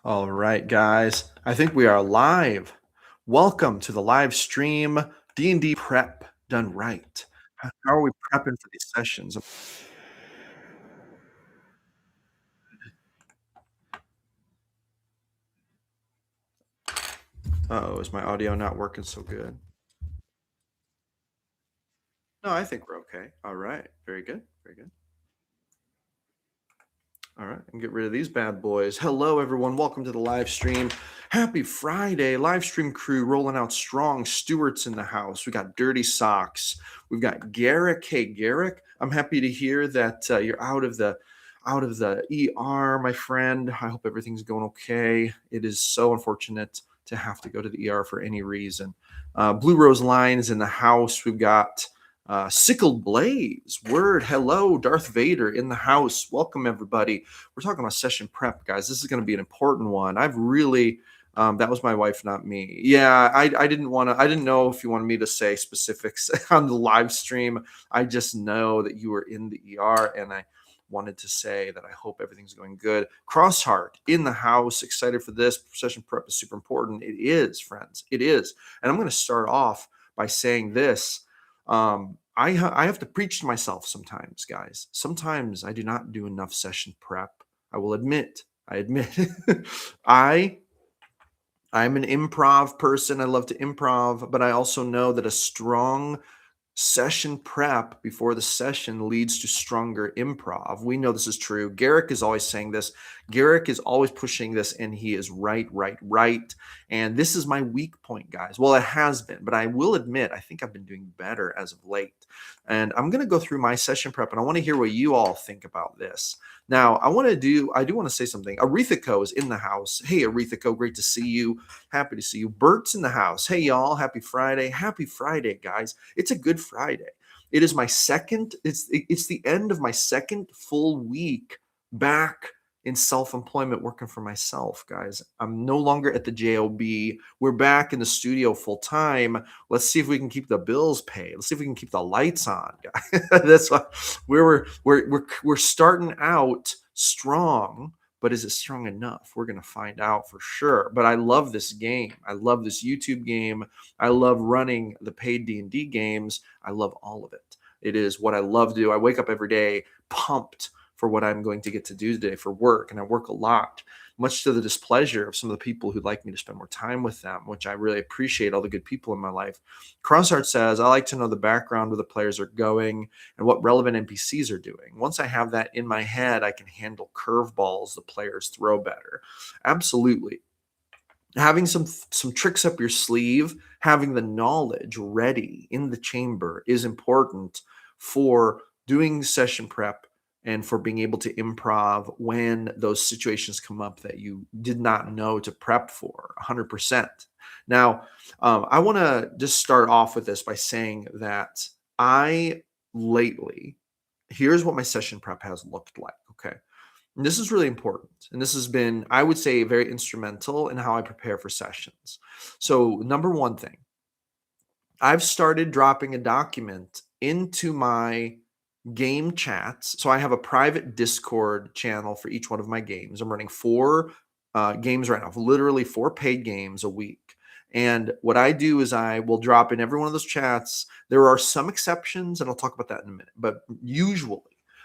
All right, guys. I think we are live. Welcome to the live stream D&D Prep done right. How are we prepping for these sessions? Oh, is my audio not working so good? No, I think we're okay. All right. Very good. Very good. All right, and get rid of these bad boys. Hello, everyone. Welcome to the live stream. Happy Friday. Live stream crew rolling out strong. Stewart's in the house. We got Dirty Socks. We've got Garrick. Hey, Garrick. I'm happy to hear that you're out of the ER, my friend. I hope everything's going okay. It is so unfortunate to have to go to the ER for any reason. Blue Rose Line is in the house. We've got Sickled Blaze, word, hello, Darth Vader in the house. Welcome, everybody. We're talking about session prep, guys. This is going to be an important one. I've really, that was my wife, not me. Yeah, I didn't want to, I didn't know if you wanted me to say specifics on the live stream. I just know that you were in the ER and I wanted to say that I hope everything's going good. Crossheart in the house, excited for this. Session prep is super important. It is, friends. It is. And I'm going to start off by saying this. I have to preach to myself sometimes, guys. Sometimes I do not do enough session prep. I will admit. I admit. I I'm an improv person. I love to improv, but I also know that a strong session prep before the session leads to stronger improv. We know this is true. Garrick is always saying this. Garrick is always pushing this, and he is right, right, right. And this is my weak point, guys. Well, it has been, but I will admit, I think I've been doing better as of late. And I'm going to go through my session prep, and I want to hear what you all think about this. Now, I do want to say something. Arethico is in the house. Hey, Arethico, great to see you. Happy to see you. Bert's in the house. Hey, y'all. Happy Friday. Happy Friday, guys. It's a good Friday. It is my second, it's the end of my second full week back in self-employment working for myself, guys. I'm no longer at the job. We're back in the studio full time. Let's see if we can keep the bills paid. Let's see if we can keep the lights on, guys. That's why we're starting out strong, but is it strong enough? We're going to find out for sure. But I love this game. I love this YouTube game. I love running the paid D&D games. I love all of it. It is what I love to do. I wake up every day pumped for what I'm going to get to do today for work, and I work a lot, much to the displeasure of some of the people who'd like me to spend more time with them, which I really appreciate all the good people in my life. Crossheart says, I like to know the background where the players are going and what relevant NPCs are doing. Once I have that in my head, I can handle curveballs the players throw better. Absolutely. Having some tricks up your sleeve, having the knowledge ready in the chamber is important for doing session prep and for being able to improv when those situations come up that you did not know to prep for 100%. Now, I want to just start off with this by saying that I lately, here's what my session prep has looked like. Okay. And this is really important. And this has been, I would say, very instrumental in how I prepare for sessions. So, number one thing, I've started dropping a document into my game chats. So, I have a private Discord channel for each one of my games. I'm running four games right now, literally four paid games a week. And what I do is I will drop in every one of those chats. There are some exceptions, and I'll talk about that in a minute. But usually,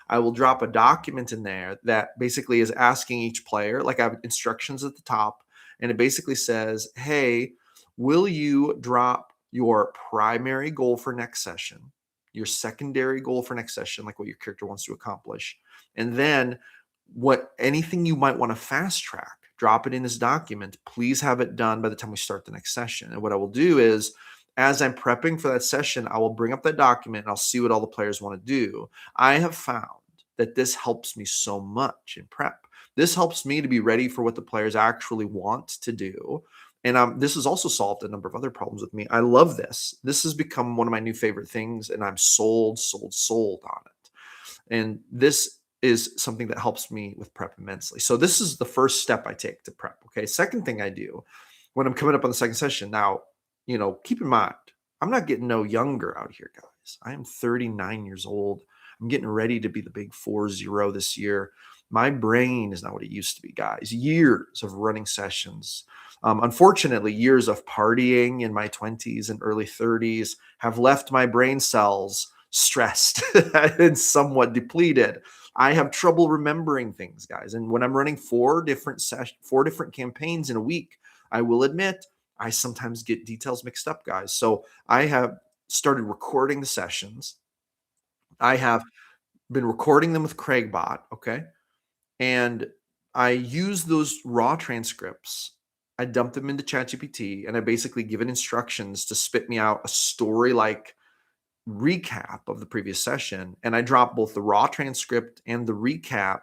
I will drop a document in there that basically is asking each player, like I have instructions at the top, and it basically says, hey, will you drop your primary goal for next session, your secondary goal for next session, like what your character wants to accomplish, and then what anything you might want to fast track, drop it in this document. Please have it done by the time we start the next session. And what I will do is, as I'm prepping for that session, I will bring up that document and I'll see what all the players want to do. I have found that this helps me so much in prep. This helps me to be ready for what the players actually want to do. And this has also solved a number of other problems with me. I love this. This has become one of my new favorite things, and I'm sold on it. And this is something that helps me with prep immensely. So this is the first step I take to prep. Okay. Second thing I do when I'm coming up on the second session. Now, keep in mind, I'm not getting no younger out here, guys. I am 39 years old. I'm getting ready to be the big 40 this year. My brain is not what it used to be, guys. Years of running sessions. Unfortunately, years of partying in my 20s and early 30s have left my brain cells stressed and somewhat depleted. I have trouble remembering things, guys. And when I'm running four different campaigns in a week, I will admit I sometimes get details mixed up, guys. So I have started recording the sessions. I have been recording them with Craigbot, okay? And I use those raw transcripts. I dump them into ChatGPT and I basically give it instructions to spit me out a story like recap of the previous session. And I drop both the raw transcript and the recap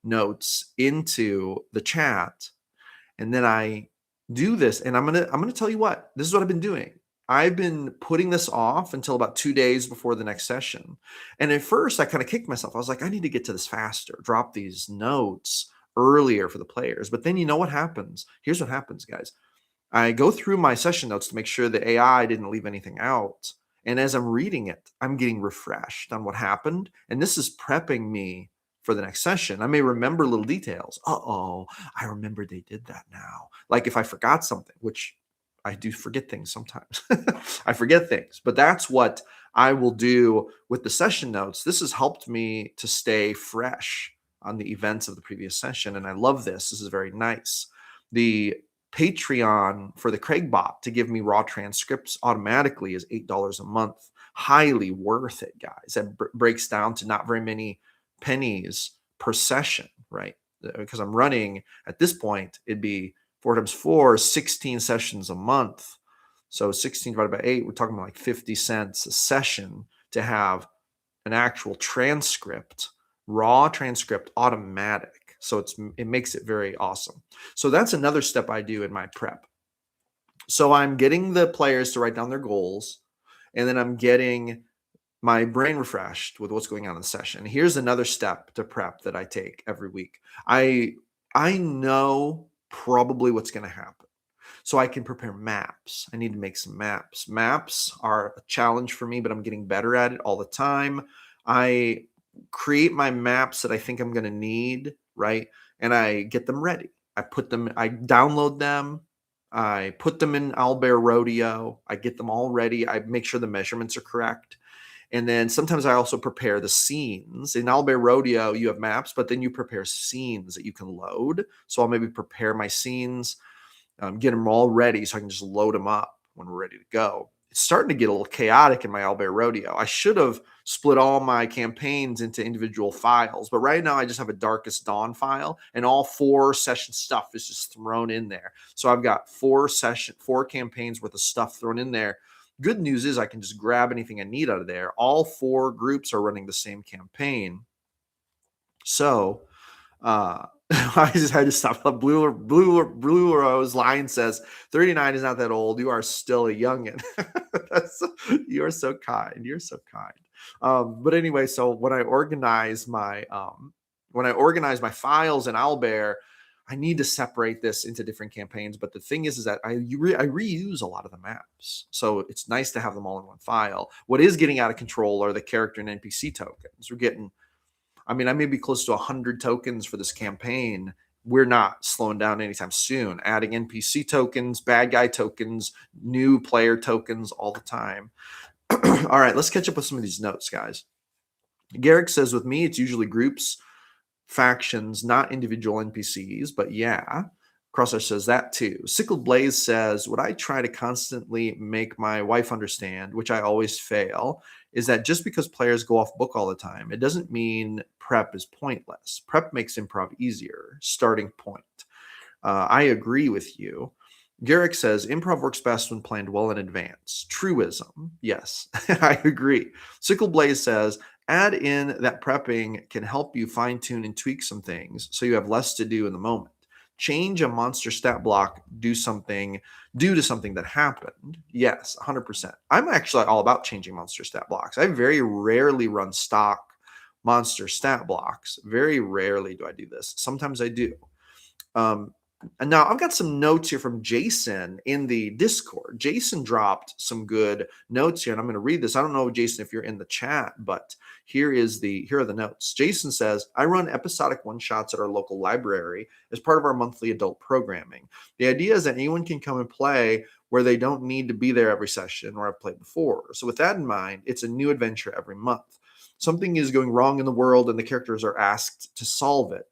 notes into the chat. And then I do this. And I'm gonna tell you what, this is what I've been doing. I've been putting this off until about 2 days before the next session. And at first I kind of kicked myself. I was like, I need to get to this faster, drop these notes earlier for the players. But then you know what happens? Here's what happens, guys. I go through my session notes to make sure the AI didn't leave anything out. And as I'm reading it, I'm getting refreshed on what happened. And this is prepping me for the next session. I may remember little details. Uh-oh, I remember they did that now. Like if I forgot something, which I do forget things sometimes. I forget things, but that's what I will do with the session notes. This has helped me to stay fresh on the events of the previous session. And I love this. This is very nice. The Patreon for the Craigbot to give me raw transcripts automatically is $8 a month. Highly worth it, guys. That breaks down to not very many pennies per session, right? Because I'm running at this point, it'd be 4 times 4, 16 sessions a month. So 16 divided by 8, we're talking about like 50 cents a session to have an actual transcript, raw transcript, automatic. So it makes it very awesome. So that's another step I do in my prep. So I'm getting the players to write down their goals, and then I'm getting my brain refreshed with what's going on in the session. Here's another step to prep that I take every week. I know probably what's going to happen. So I can prepare maps. I need to make some maps. Maps are a challenge for me, but I'm getting better at it all the time. I create my maps that I think I'm going to need, right? And I get them ready. I download them. I put them in Owlbear Rodeo. I get them all ready. I make sure the measurements are correct. And then sometimes I also prepare the scenes. In Owlbear Rodeo, you have maps, but then you prepare scenes that you can load. So I'll maybe prepare my scenes, get them all ready so I can just load them up when we're ready to go. It's starting to get a little chaotic in my Owlbear Rodeo. I should have split all my campaigns into individual files, but right now I just have a Darkest Dawn file and all 4 session stuff is just thrown in there. So I've got 4 campaigns worth of stuff thrown in there. Good news is I can just grab anything I need out of there. All 4 groups are running the same campaign. So I just had to stop. Blue Rose Line says 39 is not that old. You are still a youngin. You're so kind. You're so kind. But anyway, so when I organize my files in Owlbear, I need to separate this into different campaigns. But the thing is that I reuse a lot of the maps. So it's nice to have them all in one file. What is getting out of control are the character and NPC tokens. I may be close to 100 tokens for this campaign. We're not slowing down anytime soon. Adding NPC tokens, bad guy tokens, new player tokens all the time. All right, let's catch up with some of these notes, guys. Garrick says, with me, it's usually groups, factions, not individual NPCs, but yeah. Crosshair says that too. Sickled Blaze says, what I try to constantly make my wife understand, which I always fail, is that just because players go off book all the time, it doesn't mean prep is pointless. Prep makes improv easier. Starting point. I agree with you. Garrick says, improv works best when planned well in advance. Truism. Yes, I agree. Sickle Blaze says, add in that prepping can help you fine tune and tweak some things so you have less to do in the moment. Change a monster stat block due to something that happened. Yes, 100%. I'm actually all about changing monster stat blocks. I very rarely run stock monster stat blocks. Very rarely do I do this. Sometimes I do. And now I've got some notes here from Jason in the Discord. Jason dropped some good notes here, and I'm going to read this. I don't know, Jason, if you're in the chat, but here are the notes. Jason says, I run episodic one-shots at our local library as part of our monthly adult programming. The idea is that anyone can come and play where they don't need to be there every session or have played before. So with that in mind, it's a new adventure every month. Something is going wrong in the world, and the characters are asked to solve it.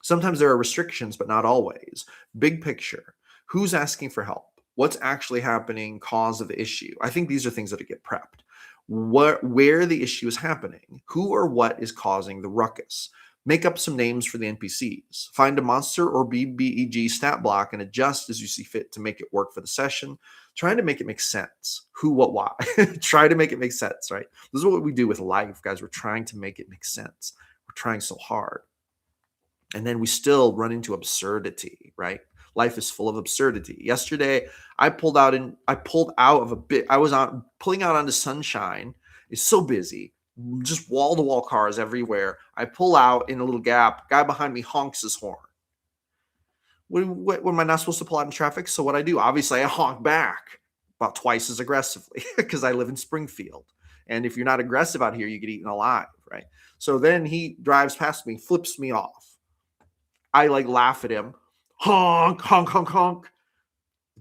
Sometimes there are restrictions, but not always. Big picture. Who's asking for help? What's actually happening? Cause of the issue. I think these are things that get prepped. Where the issue is happening. Who or what is causing the ruckus? Make up some names for the NPCs. Find a monster or BBEG stat block and adjust as you see fit to make it work for the session. Trying to make it make sense. Who, what, why. Try to make it make sense, right? This is what we do with life, guys. We're trying to make it make sense. We're trying so hard. And then we still run into absurdity, right? Life is full of absurdity. Yesterday, I pulled out of a bit. I was pulling out onto Sunshine. It's so busy, just wall to wall cars everywhere. I pull out in a little gap. Guy behind me honks his horn. What am I not supposed to pull out in traffic? So what I do, obviously, I honk back about twice as aggressively because I live in Springfield. And if you're not aggressive out here, you get eaten alive, right? So then he drives past me, flips me off. I laugh at him. Honk, honk, honk, honk.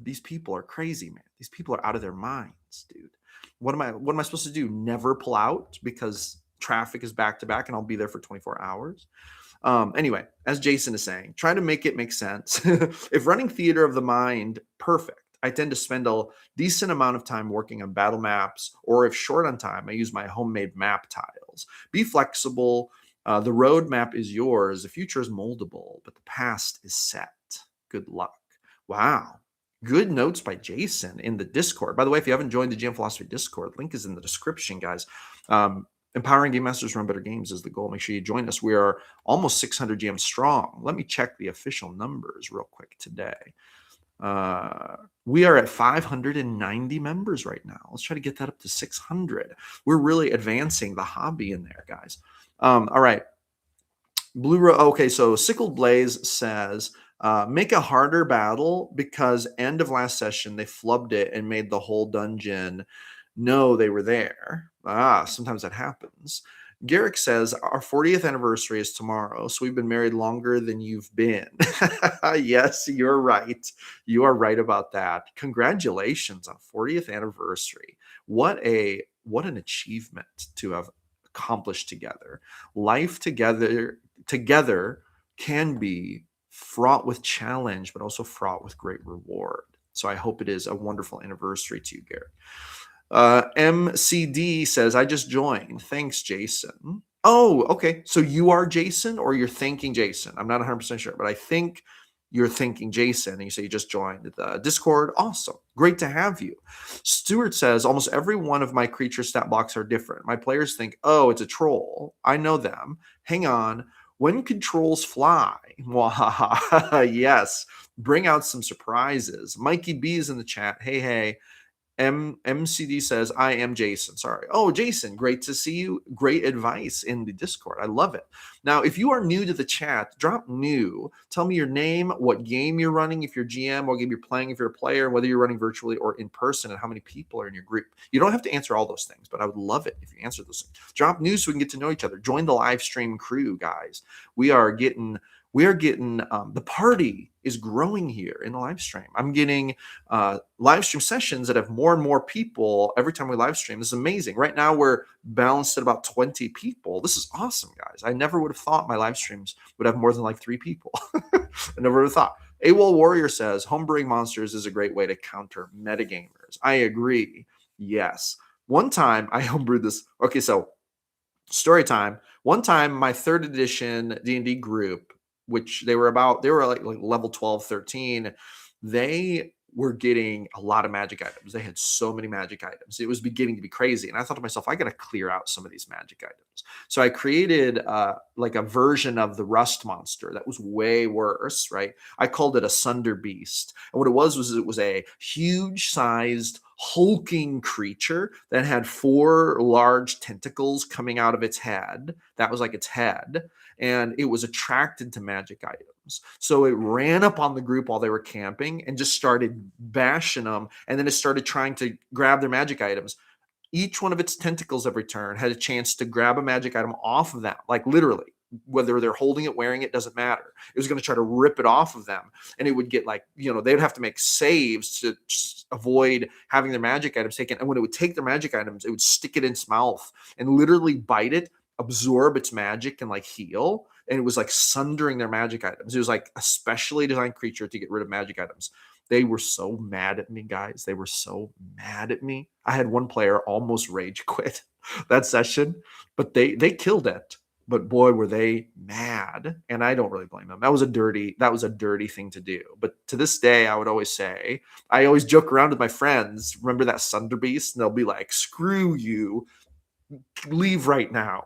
These people are crazy, man. These people are out of their minds, dude. What am I supposed to do? Never pull out because traffic is back to back and I'll be there for 24 hours? Anyway, as Jason is saying, try to make it make sense. If running theater of the mind, perfect. I tend to spend a decent amount of time working on battle maps, or if short on time, I use my homemade map tiles. Be flexible. The roadmap is yours. The future is moldable, but the past is set. Good luck. Wow. Good notes by Jason in the Discord. By the way, if you haven't joined the GM Philosophy Discord, link is in the description, guys. Empowering Game Masters run better games is the goal. Make sure you join us. We are almost 600 GM strong. Let me check the official numbers real quick today. We are at 590 members right now. Let's try to get that up to 600. We're really advancing the hobby in there, guys. All right. Okay, so Sickled Blaze says, make a harder battle because end of last session, they flubbed it and made the whole dungeon know they were there. Sometimes that happens. Garrick says, our 40th anniversary is tomorrow, so we've been married longer than you've been. Yes, you're right. You are right about that. Congratulations on 40th anniversary. What an achievement to have accomplished together. Life together can be fraught with challenge, but also fraught with great reward. So I hope it is a wonderful anniversary to you, Garrett. MCD says, I just joined. Thanks, Jason. Oh, okay. So you are Jason or you're thanking Jason? I'm not 100% sure, but I think you're thanking Jason and you say you just joined the Discord. Awesome. Great to have you. Stuart says, almost every one of my creature stat blocks are different. My players think, oh, it's a troll. I know them. Hang on. When can trolls fly? Yes. Bring out some surprises. Mikey B is in the chat. Hey. MCD says, I am Jason. Sorry. Oh, Jason, great to see you. Great advice in the Discord. I love it. Now, if you are new to the chat, drop new. Tell me your name, what game you're running, if you're GM, what game you're playing, if you're a player, whether you're running virtually or in person, and how many people are in your group. You don't have to answer all those things, but I would love it if you answer those things. Drop new so we can get to know each other. Join the live stream crew, guys. We are getting the party is growing here in the live stream. I'm getting live stream sessions that have more and more people every time we live stream. This is amazing. Right now we're balanced at about 20 people. This is awesome, guys. I never would have thought my live streams would have more than 3 people. I never would have thought. AWOL Warrior says, homebrewing monsters is a great way to counter metagamers. I agree. Yes. One time I homebrewed this. Okay, so story time. One time my 3rd edition D&D group, which they were like level 12, 13. They were getting a lot of magic items. They had so many magic items. It was beginning to be crazy. And I thought to myself, I got to clear out some of these magic items. So I created a version of the rust monster that was way worse, right? I called it a Sunder Beast. And what it was a huge sized hulking creature that had 4 large tentacles coming out of its head. That was like its head. And it was attracted to magic items. items. So it ran up on the group while they were camping and just started bashing them. And then it started trying to grab their magic items. Each one of its tentacles every turn had a chance to grab a magic item off of them, like literally, whether they're holding it, wearing it, doesn't matter. It was going to try to rip it off of them. And it would get like, they would have to make saves to avoid having their magic items taken. And when it would take their magic items, it would stick it in its mouth and literally bite it, absorb its magic, and like heal. And it was like sundering their magic items. It was like a specially designed creature to get rid of magic items. They were so mad at me, guys. They were so mad at me. I had one player almost rage quit that session, but they killed it. But boy, were they mad, and I don't really blame them. That was a dirty thing to do. But to this day, I would always say, I always joke around with my friends. Remember that Sunder Beast? And they'll be like, "Screw you, leave right now."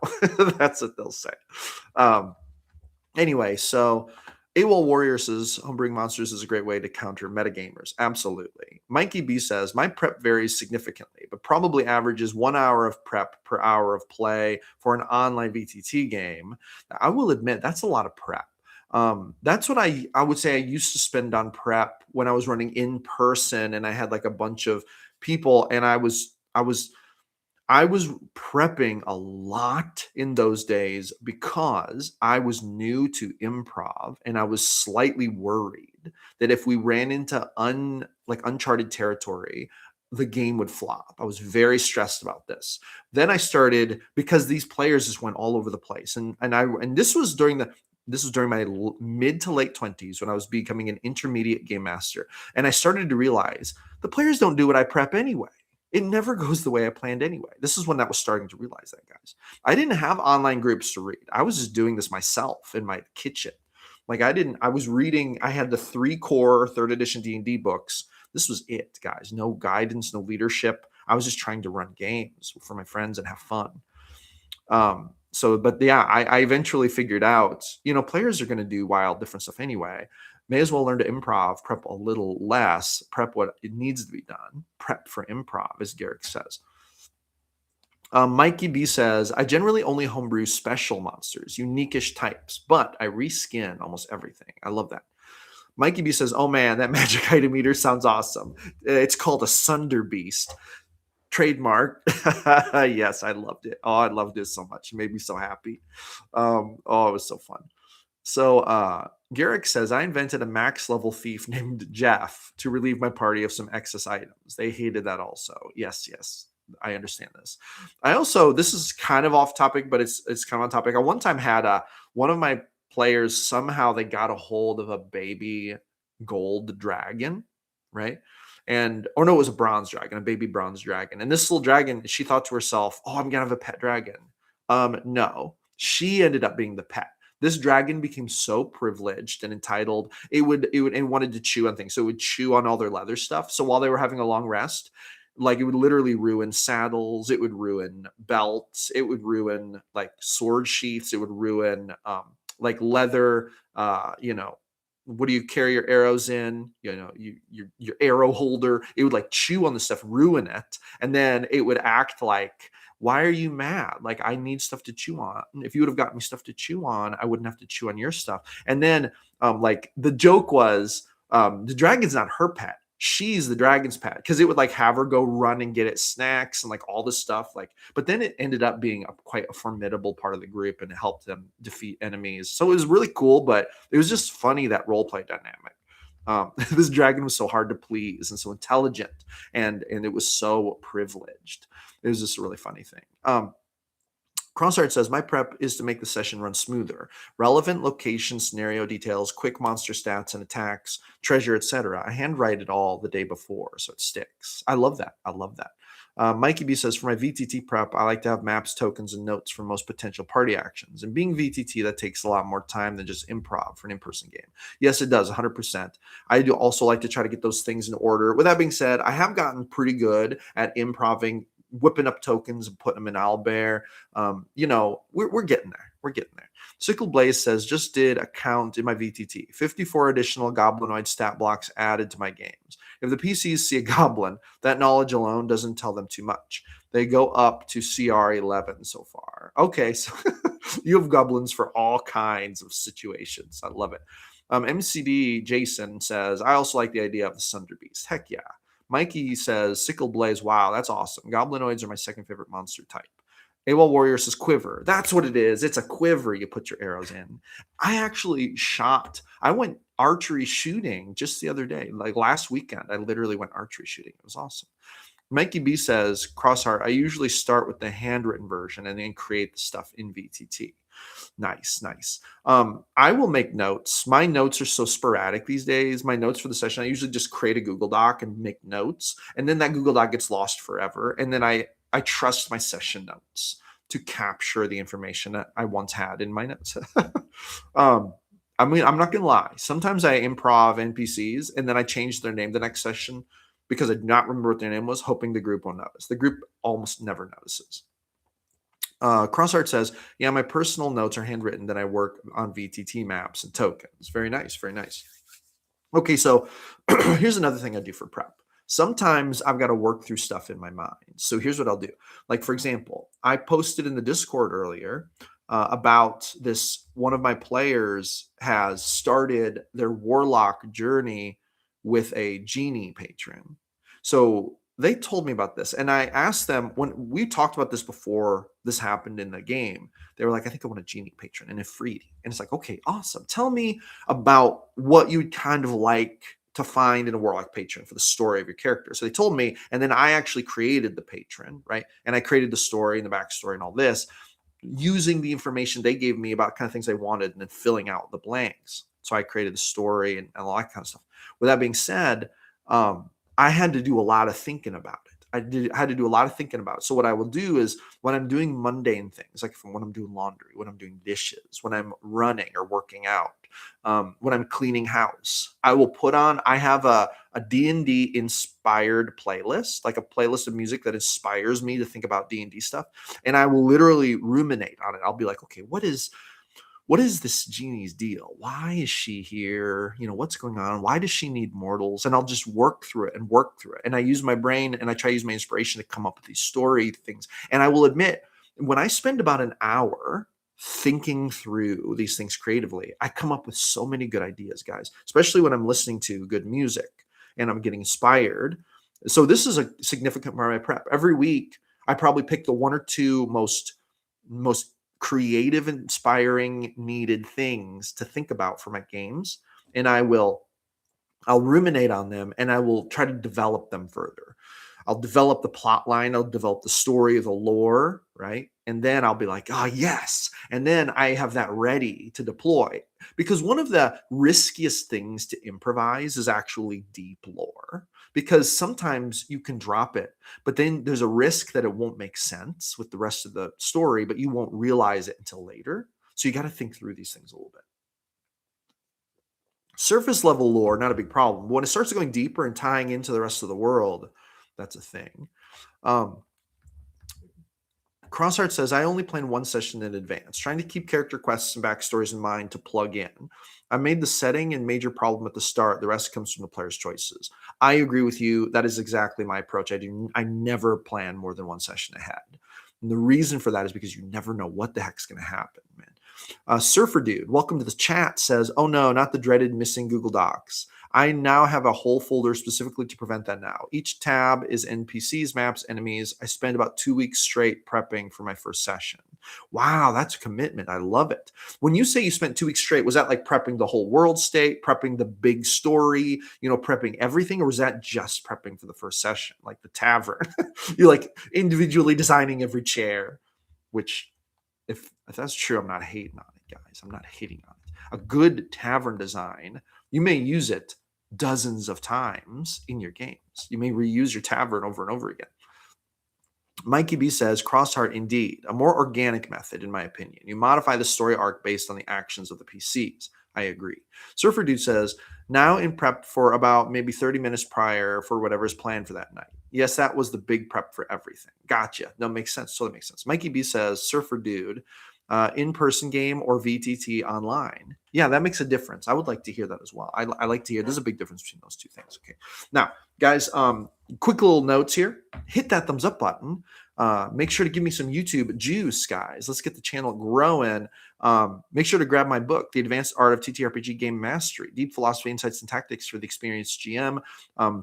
That's what they'll say. Anyway, so AWOL Warrior says homebrewing monsters is a great way to counter metagamers. Absolutely. Mikey B says, my prep varies significantly, but probably averages 1 hour of prep per hour of play for an online VTT game. I will admit that's a lot of prep. That's what I would say I used to spend on prep when I was running in person and I had like a bunch of people, and I was prepping a lot in those days because I was new to improv and I was slightly worried that if we ran into uncharted territory, the game would flop. I was very stressed about this. Then I started, because these players just went all over the place, and this was during my mid to late 20s when I was becoming an intermediate game master, and I started to realize the players don't do what I prep anyway. It never goes the way I planned anyway. This is when I was starting to realize that, guys. I didn't have online groups to read. I was just doing this myself in my kitchen. I was reading, I had the 3 core 3rd edition D&D books. This was it, guys. No guidance, no leadership. I was just trying to run games for my friends and have fun. I eventually figured out, players are going to do wild, different stuff anyway. May as well learn to improv, prep a little less, prep what it needs to be done, prep for improv, as Garrick says. Mikey B says, I generally only homebrew special monsters, unique-ish types, but I reskin almost everything. I love that. Mikey B says, oh man, that magic item meter sounds awesome. It's called a Sunder Beast. Trademark. Yes, I loved it. Oh, I loved it so much. It made me so happy. It was so fun. So Garrick says, I invented a max level thief named Jeff to relieve my party of some excess items. They hated that also. Yes, I understand this. This is kind of off topic, but it's kind of on topic. I one time had one of my players, somehow they got a hold of a baby gold dragon, right? It was a bronze dragon, a baby bronze dragon. And this little dragon, she thought to herself, oh, I'm going to have a pet dragon. No, she ended up being the pet. This dragon became so privileged and entitled, it wanted to chew on things. So it would chew on all their leather stuff. So while they were having a long rest, like it would literally ruin saddles, it would ruin belts, it would ruin like sword sheaths, it would ruin like leather, what do you carry your arrows in? Your arrow holder. It would like chew on the stuff, ruin it. And then it would act like, why are you mad? Like, I need stuff to chew on. If you would have gotten me stuff to chew on, I wouldn't have to chew on your stuff. And then like the joke was the dragon's not her pet. She's the dragon's pet, because it would like have her go run and get it snacks and like all this stuff. But then it ended up being quite a formidable part of the group, and it helped them defeat enemies. So it was really cool, but it was just funny, that role play dynamic. This dragon was so hard to please and so intelligent, and it was so privileged. It was just a really funny thing. Crossheart says, my prep is to make the session run smoother. Relevant location, scenario details, quick monster stats and attacks, treasure, etc. I handwrite it all the day before, so it sticks. I love that. Mikey B says, for my VTT prep, I like to have maps, tokens, and notes for most potential party actions. And being VTT, that takes a lot more time than just improv for an in-person game. Yes, it does, 100%. I do also like to try to get those things in order. With that being said, I have gotten pretty good at improving, whipping up tokens and putting them in owlbear. We're getting there. Sickle Blaze says, just did a count in my VTT. 54 additional goblinoid stat blocks added to my games. If the PCs see a goblin, that knowledge alone doesn't tell them too much. They go up to CR 11 so far. Okay, so you have goblins for all kinds of situations. I love it. MCD Jason says, I also like the idea of the Sunder Beast. Heck yeah. Mikey says, Sickle Blaze. Wow, that's awesome. Goblinoids are my second favorite monster type. AWOL Warrior says quiver. That's what it is. It's a quiver you put your arrows in. I went archery shooting just the other day. Like last weekend, I literally went archery shooting. It was awesome. Mikey B says, Crossheart, I usually start with the handwritten version and then create the stuff in VTT. Nice, nice. I will make notes. My notes are so sporadic these days. My notes for the session, I usually just create a Google Doc and make notes. And then that Google Doc gets lost forever. And then I trust my session notes to capture the information that I once had in my notes. I mean, I'm not going to lie. Sometimes I improv NPCs and then I change their name the next session because I do not remember what their name was, hoping the group won't notice. The group almost never notices. Crossheart says, yeah, my personal notes are handwritten. Then I work on VTT maps and tokens. Very nice. Very nice. Okay, so here's another thing I do for prep. Sometimes I've got to work through stuff in my mind. So here's what I'll do. Like, for example, I posted in the Discord earlier about this. One of my players has started their warlock journey with a genie patron. So they told me about this, and I asked them when we talked about this before this happened in the game. They were like, I think I want a genie patron and a free. And it's like, okay, awesome. Tell me about what you'd kind of like to find in a warlock patron for the story of your character. So they told me, and then I actually created the patron, right? And I created the story and the backstory and all this using the information they gave me about kind of things I wanted and then filling out the blanks. So I created the story and all that kind of stuff. With that being said, I had to do a lot of thinking about it. I had to do a lot of thinking about it. So what I will do is when I'm doing mundane things, like when I'm doing laundry, when I'm doing dishes, when I'm running or working out, when I'm cleaning house, I have a D&D inspired playlist, like a playlist of music that inspires me to think about D&D stuff. And I will literally ruminate on it. I'll be like, okay, what is this genie's deal? Why is she here? What's going on? Why does she need mortals? And I'll just work through it. And I use my brain and I try to use my inspiration to come up with these story things. And I will admit, when I spend about an hour thinking through these things creatively, I come up with so many good ideas, guys, especially when I'm listening to good music and I'm getting inspired. So this is a significant part of my prep. Every week, I probably pick the one or two most creative, inspiring, needed things to think about for my games. And I'll ruminate on them and I will try to develop them further. I'll develop the plot line. I'll develop the story, the lore, right? And then I'll be like, oh, yes. And then I have that ready to deploy. Because one of the riskiest things to improvise is actually deep lore. Because sometimes you can drop it, but then there's a risk that it won't make sense with the rest of the story, but you won't realize it until later. So you got to think through these things a little bit. Surface level lore, not a big problem. But when it starts going deeper and tying into the rest of the world, that's a thing. Crossheart says, I only plan one session in advance, trying to keep character quests and backstories in mind to plug in. I made the setting and major problem at the start. The rest comes from the player's choices. I agree with you. That is exactly my approach. I never plan more than one session ahead. And the reason for that is because you never know what the heck's going to happen, man. Surfer Dude, welcome to the chat, says, oh no, not the dreaded missing Google Docs. I now have a whole folder specifically to prevent that now. Each tab is NPCs, maps, enemies. I spend about 2 weeks straight prepping for my first session. Wow, that's a commitment. I love it. When you say you spent 2 weeks straight, was that like prepping the whole world state, prepping the big story, prepping everything? Or was that just prepping for the first session, like the tavern? You're like individually designing every chair, which if that's true, I'm not hating on it, guys. I'm not hating on it. A good tavern design, you may use it dozens of times in your games. You may reuse your tavern over and over again. Mikey B says, Crossheart, indeed, a more organic method, in my opinion. You modify the story arc based on the actions of the PCs. I agree. Surfer Dude says, now in prep for about maybe 30 minutes prior for whatever is planned for that night. Yes, that was the big prep for everything. Gotcha. No, makes sense. Totally makes sense. Mikey B says, Surfer Dude, in-person game or VTT online. Yeah, that makes a difference. I would like to hear that as well. I like to hear there's a big difference between those two things. Okay. Now, guys, quick little notes here. Hit that thumbs up button. Make sure to give me some YouTube juice, guys. Let's get the channel growing. Make sure to grab my book, The Advanced Art of TTRPG Game Mastery, Deep Philosophy, Insights, and Tactics for the Experienced GM.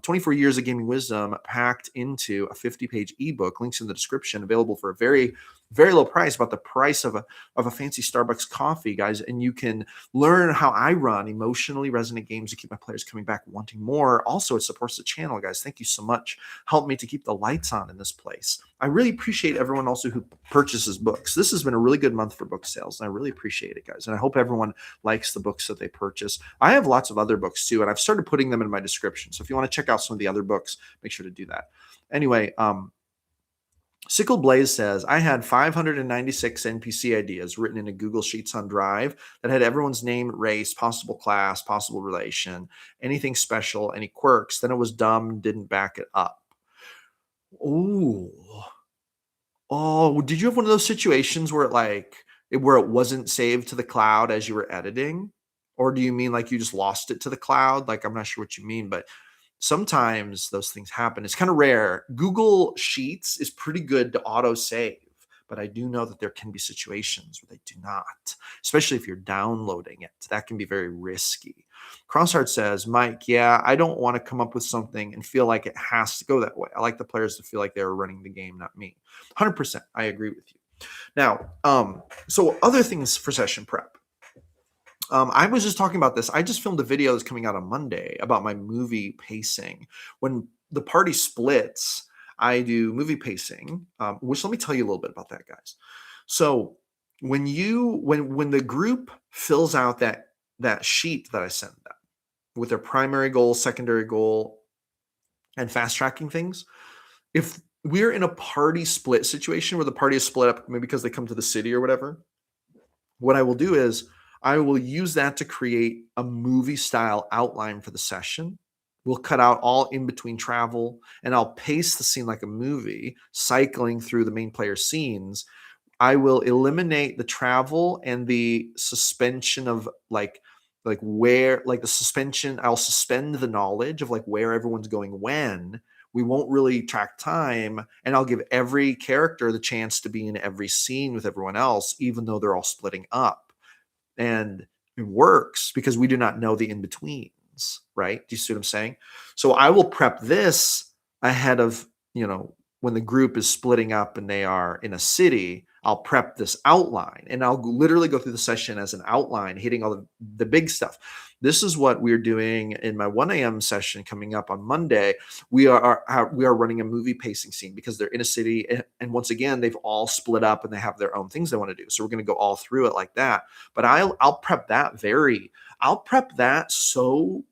24 years of gaming wisdom packed into a 50-page ebook. Links in the description, available for a very, very low price, about the price of a fancy Starbucks coffee, guys. And you can learn how I run emotionally resonant games to keep my players coming back wanting more. Also, it supports the channel, guys. Thank you so much. Help me to keep the lights on in this place. I really appreciate everyone also who purchases books. This has been a really good month for book sales, and I really appreciate it, guys. And I hope everyone likes the books that they purchase. I have lots of other books too, and I've started putting them in my description. So if you want to check out some of the other books, make sure to do that. Anyway, Sickle Blaze says, I had 596 NPC ideas written into Google Sheets on Drive that had everyone's name, race, possible class, possible relation, anything special, any quirks. Then it was dumb, didn't back it up. Ooh. Oh, did you have one of those situations where it wasn't saved to the cloud as you were editing? Or do you mean like you just lost it to the cloud? Like, I'm not sure what you mean, but sometimes those things happen. It's kind of rare. Google Sheets is pretty good to auto save, but I do know that there can be situations where they do not, especially if you're downloading it. That can be very risky. Crossheart says, Mike, yeah, I don't want to come up with something and feel like it has to go that way. I like the players to feel like they're running the game, not me. 100%. I agree with you. Now, so other things for session prep. I was just talking about this. I just filmed a video that's coming out on Monday about my movie pacing. When the party splits, I do movie pacing, which let me tell you a little bit about that, guys. So when the group fills out that sheet that I send them with their primary goal, secondary goal, and fast tracking things, if we're in a party split situation where the party is split up, maybe because they come to the city or whatever, what I will do is I will use that to create a movie style outline for the session. We'll cut out all in between travel, and I'll pace the scene like a movie, cycling through the main player scenes. I will eliminate the travel and the suspension of the suspension. I'll suspend the knowledge of like where everyone's going when. We won't really track time, and I'll give every character the chance to be in every scene with everyone else, even though they're all splitting up. And it works because we do not know the in-betweens, right? Do you see what I'm saying? So I will prep this ahead of, when the group is splitting up and they are in a city. I'll prep this outline, and I'll literally go through the session as an outline, hitting all the big stuff. This is what we're doing in my 1 a.m. session coming up on Monday. We are running a movie pacing scene because they're in a city, and once again, they've all split up and they have their own things they want to do. So we're going to go all through it like that. But I'll prep that so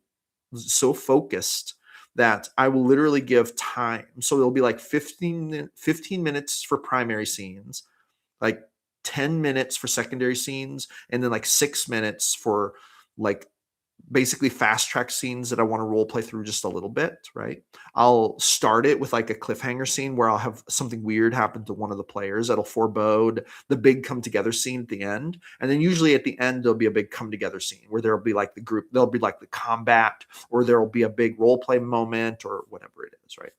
focused that I will literally give time. So it'll be like 15 minutes for primary scenes, like 10 minutes for secondary scenes, and then like 6 minutes for like basically fast track scenes that I want to role play through just a little bit, right? I'll start it with like a cliffhanger scene where I'll have something weird happen to one of the players that'll forebode the big come together scene at the end. And then usually at the end, there'll be a big come together scene where there'll be like there'll be like the combat, or there'll be a big role play moment or whatever it is, right?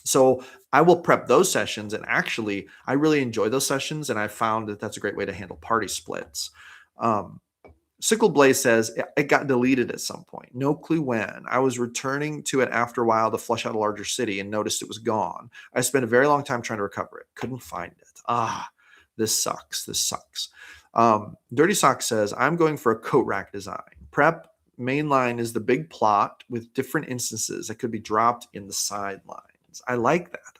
So I will prep those sessions, and actually I really enjoy those sessions, and I found that that's a great way to handle party splits. Sickle Blaze says, it got deleted at some point. No clue when. I was returning to it after a while to flush out a larger city and noticed it was gone. I spent a very long time trying to recover it. Couldn't find it. This sucks. Dirty Sock says, I'm going for a coat rack design. Prep mainline is the big plot with different instances that could be dropped in the sidelines. I like that.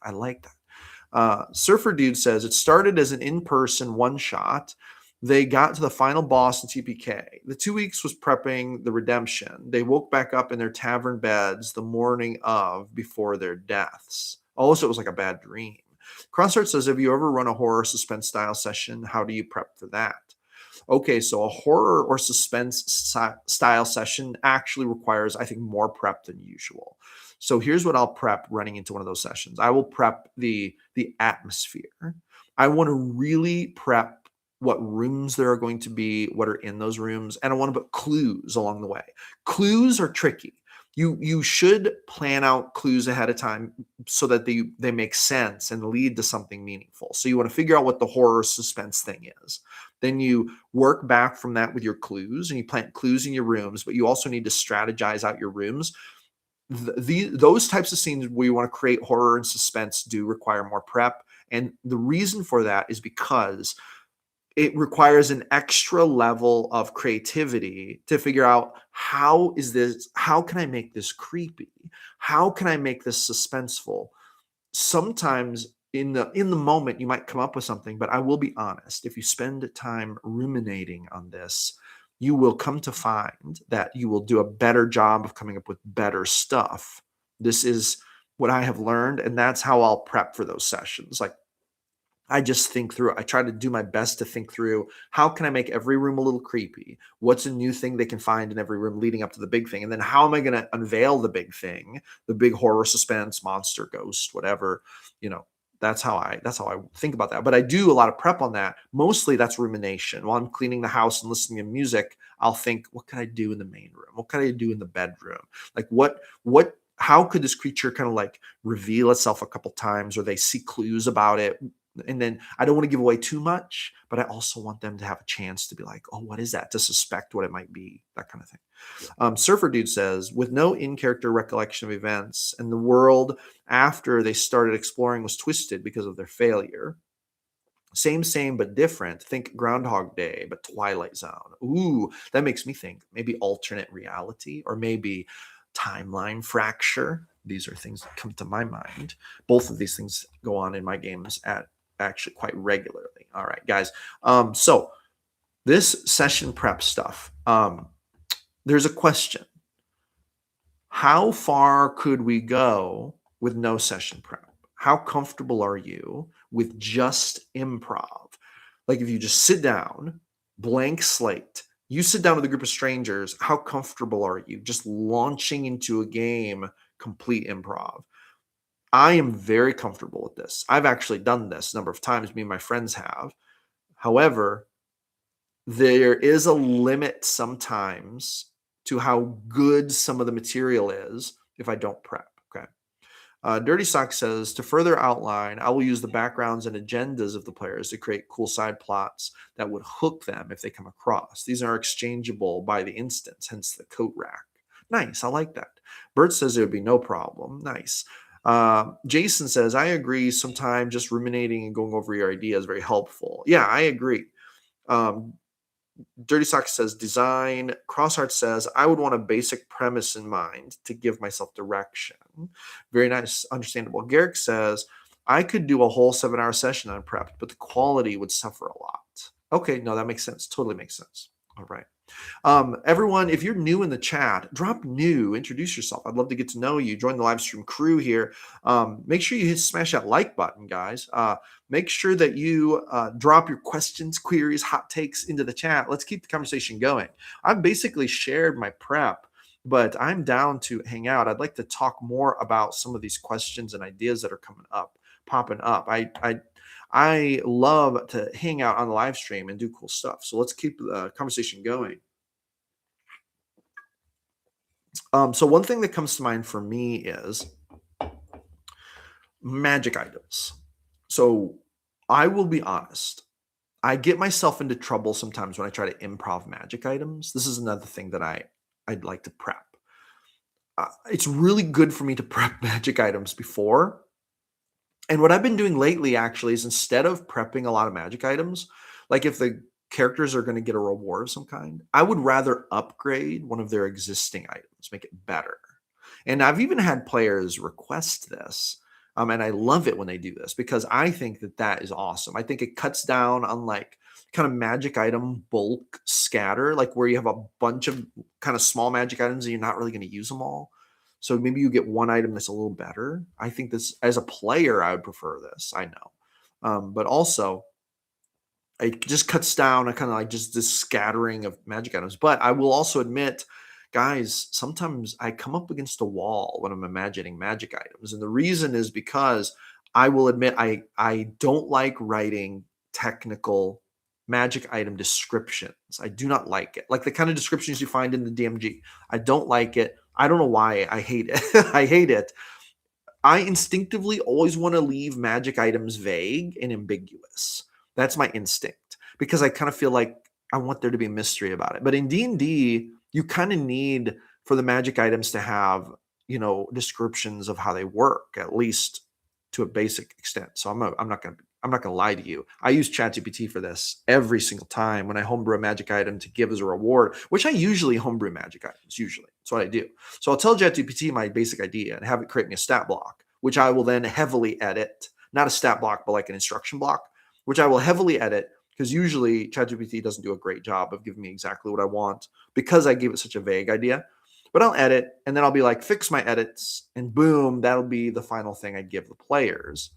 Surfer Dude says, it started as an in-person one-shot. They got to the final boss in TPK. The 2 weeks was prepping the redemption. They woke back up in their tavern beds the morning of before their deaths. Also, it was like a bad dream. Crossheart says, have you ever run a horror suspense style session? How do you prep for that? Okay, so a horror or suspense style session actually requires, I think, more prep than usual. So here's what I'll prep running into one of those sessions. I will prep the atmosphere. I want to really prep what rooms there are going to be, what are in those rooms, and I want to put clues along the way. Clues are tricky. You should plan out clues ahead of time so that they make sense and lead to something meaningful. So you want to figure out what the horror suspense thing is. Then you work back from that with your clues, and you plant clues in your rooms, but you also need to strategize out your rooms. Those types of scenes where you want to create horror and suspense do require more prep. And the reason for that is because it requires an extra level of creativity to figure out how can I make this creepy? How can I make this suspenseful? Sometimes in the moment you might come up with something, but I will be honest, if you spend time ruminating on this, you will come to find that you will do a better job of coming up with better stuff. This is what I have learned, and that's how I'll prep for those sessions. Like, I just think through. I try to do my best to think through, how can I make every room a little creepy? What's a new thing they can find in every room leading up to the big thing? And then how am I going to unveil the big thing, the big horror, suspense, monster, ghost, whatever, you know, that's how I think about that. But I do a lot of prep on that. Mostly that's rumination. While I'm cleaning the house and listening to music, I'll think, what can I do in the main room? What can I do in the bedroom? Like how could this creature kind of like reveal itself a couple times, or they see clues about it? And then I don't want to give away too much, but I also want them to have a chance to be like, oh, what is that? To suspect what it might be, that kind of thing. Surfer Dude says, with no in-character recollection of events, and the world after they started exploring was twisted because of their failure. Same, but different. Think Groundhog Day, but Twilight Zone. Ooh, that makes me think maybe alternate reality, or maybe timeline fracture. These are things that come to my mind. Both of these things go on in my games at actually quite regularly. All right, guys. So this session prep stuff, there's a question. How far could we go with no session prep? How comfortable are you with just improv? Like, if you just sit down, blank slate, you sit down with a group of strangers, how comfortable are you just launching into a game, complete improv? I am very comfortable with this. I've actually done this a number of times. Me and my friends have. However, there is a limit sometimes to how good some of the material is if I don't prep. Okay. Dirty Sock says, to further outline, I will use the backgrounds and agendas of the players to create cool side plots that would hook them if they come across. These are exchangeable by the instance, hence the coat rack. Nice. I like that. Bert says it would be no problem. Nice. Jason says, I agree. Sometimes just ruminating and going over your idea is very helpful. Yeah, I agree. Dirty Sock says design. Crossheart says, I would want a basic premise in mind to give myself direction. Very nice. Understandable. Garrick says, I could do a whole 7-hour session on prep, but the quality would suffer a lot. Okay, no, that makes sense. Totally makes sense. All right. Everyone, if you're new in the chat, drop new, introduce yourself. I'd love to get to know you. Join the live stream crew here. Make sure you smash that like button, guys. Make sure that you drop your questions, queries, hot takes into the chat. Let's keep the conversation going. I've basically shared my prep, but I'm down to hang out. I'd like to talk more about some of these questions and ideas that are popping up. I love to hang out on the live stream and do cool stuff. So let's keep the conversation going. So one thing that comes to mind for me is magic items. So I will be honest. I get myself into trouble sometimes when I try to improv magic items. This is another thing that I'd like to prep. It's really good for me to prep magic items before. And what I've been doing lately actually is, instead of prepping a lot of magic items, like if the characters are going to get a reward of some kind, I would rather upgrade one of their existing items, make it better. And I've even had players request this. And I love it when they do this, because I think that is awesome. I think it cuts down on like kind of magic item bulk scatter, like where you have a bunch of kind of small magic items and you're not really going to use them all. So maybe you get one item that's a little better. I think this, as a player, I would prefer this. I know. But also, it just cuts down on kind of like just this scattering of magic items. But I will also admit, guys, sometimes I come up against a wall when I'm imagining magic items. And the reason is because I will admit I don't like writing technical magic item descriptions. I do not like it. Like the kind of descriptions you find in the DMG. I don't like it. I don't know why. I hate it. I hate it. I instinctively always want to leave magic items vague and ambiguous. That's my instinct because I kind of feel like I want there to be a mystery about it. But in D&D, you kind of need for the magic items to have, descriptions of how they work, at least to a basic extent. So I'm not gonna lie to you. I use ChatGPT for this every single time when I homebrew a magic item to give as a reward, which I usually homebrew magic items. Usually, that's what I do. So I'll tell ChatGPT my basic idea and have it create me a stat block, which I will then heavily edit. Not a stat block, but like an instruction block, which I will heavily edit because usually ChatGPT doesn't do a great job of giving me exactly what I want because I gave it such a vague idea. But I'll edit and then I'll be like, fix my edits, and boom, that'll be the final thing I give the players.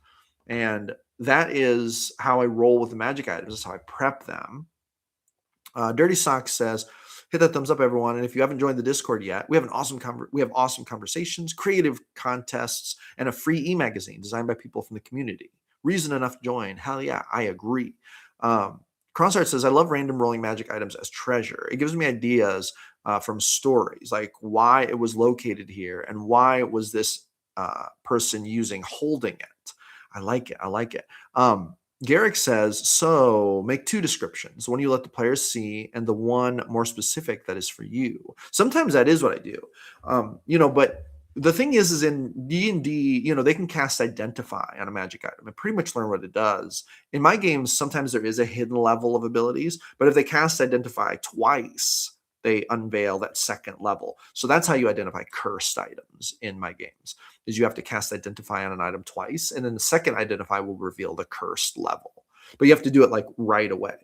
And that is how I roll with the magic items. That's how I prep them. Dirty Socks says, hit that thumbs up, everyone. And if you haven't joined the Discord yet, we have awesome conversations, creative contests, and a free e-magazine designed by people from the community. Reason enough to join. Hell yeah, I agree. Crossheart says, I love random rolling magic items as treasure. It gives me ideas from stories, like why it was located here and why was this person holding it. I like it. I like it. Garrick says, so make 2 descriptions, one you let the players see and the one more specific that is for you. Sometimes that is what I do. But the thing is in D&D, they can cast Identify on a magic item and pretty much learn what it does. In my games, sometimes there is a hidden level of abilities, but if they cast Identify twice, they unveil that second level. So that's how you identify cursed items in my games, is you have to cast Identify on an item twice, and then the second Identify will reveal the cursed level. But you have to do it like right away.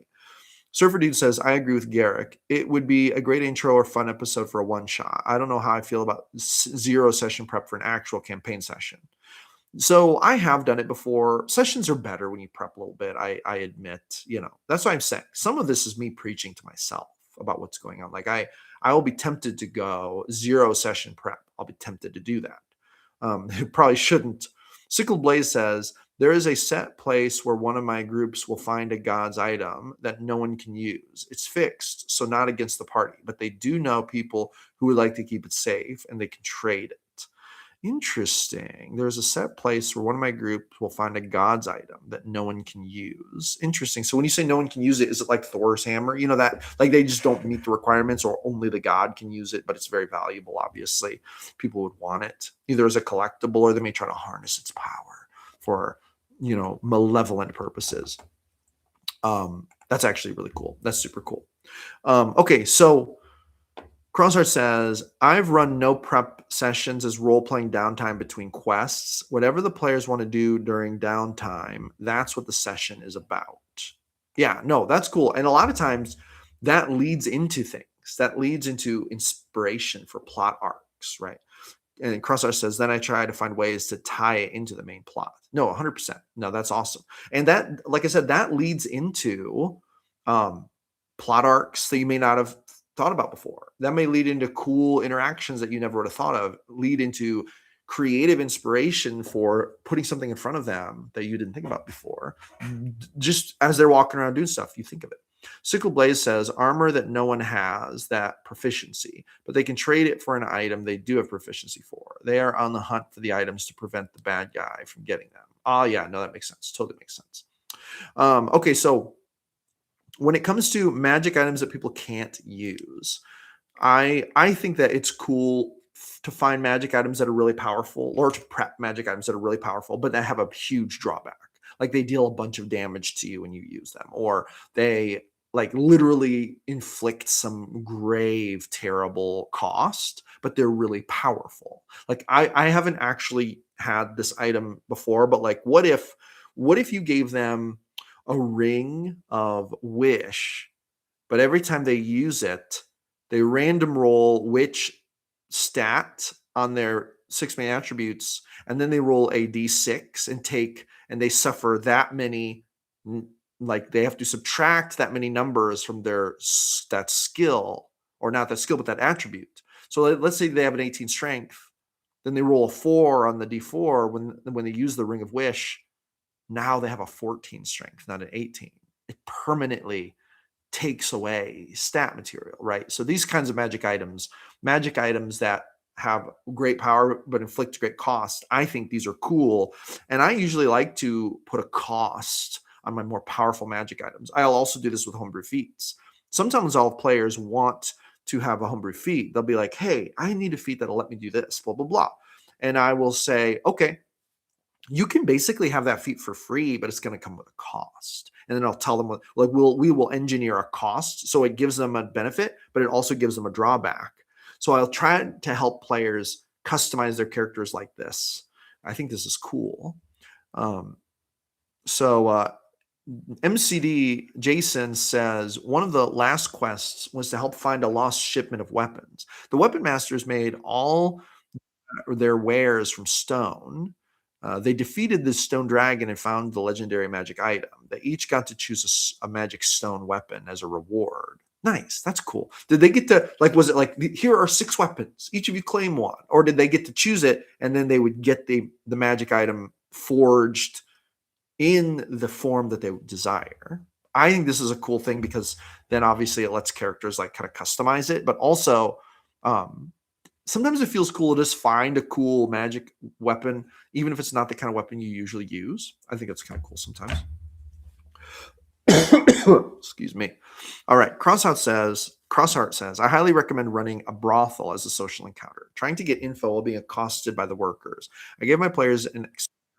Surfer Dude says, I agree with Garrick. It would be a great intro or fun episode for a one-shot. I don't know how I feel about 0 session prep for an actual campaign session. So I have done it before. Sessions are better when you prep a little bit. I admit, that's what I'm saying. Some of this is me preaching to myself about what's going on. Like I will be tempted to go 0 session prep. I'll be tempted to do that. It probably shouldn't. Sickle Blaze says, there is a set place where one of my groups will find a god's item that no one can use. It's fixed, so not against the party, but they do know people who would like to keep it safe and they can trade it. Interesting. There's a set place where one of my groups will find a god's item that no one can use. Interesting. So when you say no one can use it, is it like Thor's hammer? That like they just don't meet the requirements or only the god can use it, but it's very valuable, obviously. People would want it either as a collectible or they may try to harness its power for, malevolent purposes. That's actually really cool. That's super cool. Okay, so Crossheart says, I've run no prep sessions as role-playing downtime between quests. Whatever the players want to do during downtime, that's what the session is about. Yeah, no, that's cool. And a lot of times that leads into things. That leads into inspiration for plot arcs, right? And Crossheart says, then I try to find ways to tie it into the main plot. No, 100%. No, that's awesome. And that, like I said, that leads into plot arcs that you may not have thought about before. That may lead into cool interactions that you never would have thought of, lead into creative inspiration for putting something in front of them that you didn't think about before. Just as they're walking around doing stuff, you think of it. Sickle Blaze says, armor that no one has that proficiency, but they can trade it for an item they do have proficiency for. They are on the hunt for the items to prevent the bad guy from getting them. Oh, yeah, no, that makes sense. Totally makes sense. Okay, so when it comes to magic items that people can't use, I think that it's cool to find magic items that are really powerful, or to prep magic items that are really powerful, but that have a huge drawback. Like they deal a bunch of damage to you when you use them, or they like literally inflict some grave, terrible cost, but they're really powerful. Like I haven't actually had this item before, but like what if you gave them a ring of wish, but every time they use it, they random roll which stat on their 6 main attributes, and then they roll a d6 and they suffer that many, like they have to subtract that many numbers from that skill, or not that skill, but that attribute. So let's say they have an 18 strength, then they roll a 4 on the d4 when they use the ring of wish. Now they have a 14 strength, not an 18. it permanently takes away stat material, right? So these kinds of magic items that have great power but inflict great cost, I think these are cool. And I usually like to put a cost on my more powerful magic items. I'll also do this with homebrew feats. Sometimes all players want to have a homebrew feat. They'll be like, hey, I need a feat that'll let me do this, blah, blah, blah. And I will say, okay, you can basically have that feat for free, but it's going to come with a cost. And then I'll tell them, like, we will engineer a cost so it gives them a benefit, but it also gives them a drawback. So I'll try to help players customize their characters like this. I think this is cool. So MCD Jason says one of the last quests was to help find a lost shipment of weapons. The weapon masters made all their wares from stone. They defeated the stone dragon and found the legendary magic item. They each got to choose a magic stone weapon as a reward. Nice. That's cool. Did they get to, like, was it like, here are 6 weapons, each of you claim one? Or did they get to choose it and then they would get the magic item forged in the form that they desire? I think this is a cool thing because then obviously it lets characters like kind of customize it, but also sometimes it feels cool to just find a cool magic weapon, even if it's not the kind of weapon you usually use. I think it's kind of cool sometimes. Excuse me. All right. Crossheart says, I highly recommend running a brothel as a social encounter, trying to get info while being accosted by the workers. I gave my players an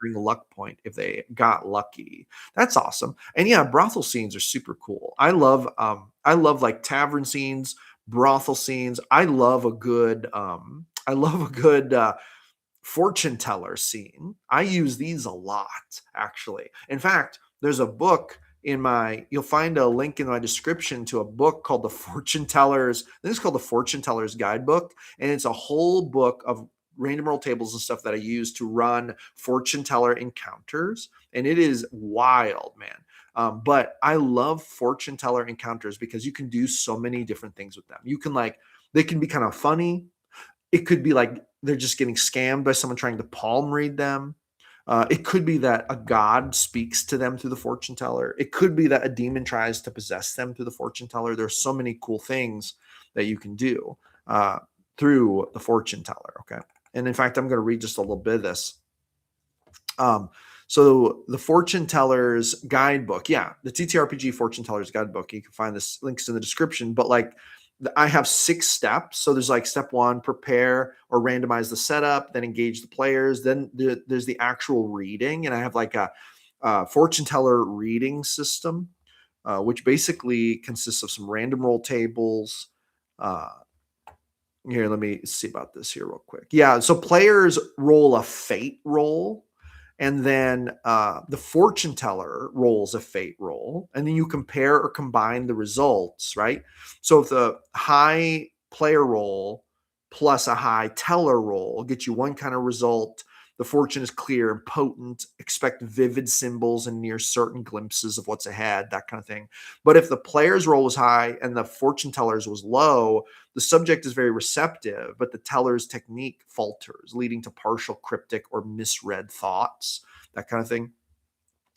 luck point if they got lucky. That's awesome. And yeah, brothel scenes are super cool. I love like tavern scenes, brothel scenes. I love a good fortune teller scene. I use these a lot, actually. In fact, there's a book you'll find a link in my description to a book called I think it's called the Fortune Teller's Guidebook. And it's a whole book of random roll tables and stuff that I use to run fortune teller encounters. And it is wild, man. But I love fortune teller encounters because you can do so many different things with them. They can be kind of funny. It could be like they're just getting scammed by someone trying to palm read them. It could be that a god speaks to them through the fortune teller. It could be that a demon tries to possess them through the fortune teller. There's so many cool things that you can do through the fortune teller. Okay. And in fact, I'm going to read just a little bit of this. So the Fortune Teller's Guidebook. Yeah, the TTRPG Fortune Teller's Guidebook. You can find this links in the description. But like I have 6 steps. So there's like step 1, prepare or randomize the setup, then engage the players. Then there's the actual reading. And I have like a Fortune Teller reading system, which basically consists of some random roll tables. Here, let me see about this here real quick. Yeah, so players roll a fate roll, and then the fortune teller rolls a fate roll, and then you compare or combine the results, right? So if the high player roll plus a high teller roll gets you one kind of result, the fortune is clear and potent, expect vivid symbols and near certain glimpses of what's ahead, that kind of thing. But if the player's roll was high and the fortune teller's was low, the subject is very receptive, but the teller's technique falters, leading to partial cryptic or misread thoughts, that kind of thing.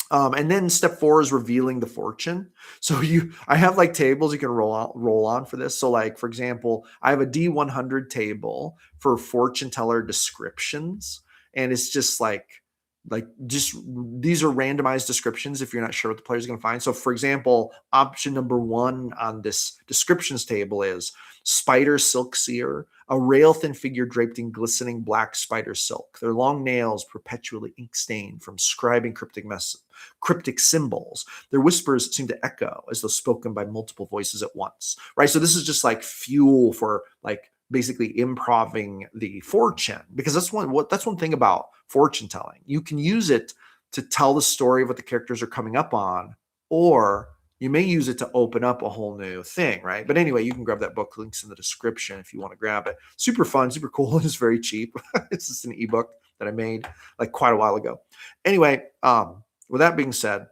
And then step 4 is revealing the fortune. So I have like tables you can roll on for this. So like, for example, I have a D100 table for fortune teller descriptions. And it's just these are randomized descriptions if you're not sure what the player is going to find. So for example, option number 1 on this descriptions table is spider silk seer, a rail-thin figure draped in glistening black spider silk. Their long nails perpetually ink-stained from scribing cryptic symbols. Their whispers seem to echo as though spoken by multiple voices at once, right? So this is just like fuel for like basically improving the fortune, because that's one thing about fortune telling. You can use it to tell the story of what the characters are coming up on, or you may use it to open up a whole new thing, right? But anyway, you can grab that book. Links in the description if you want to grab it. Super fun, super cool, and it's very cheap. It's just an ebook that I made like quite a while ago. Anyway, with that being said,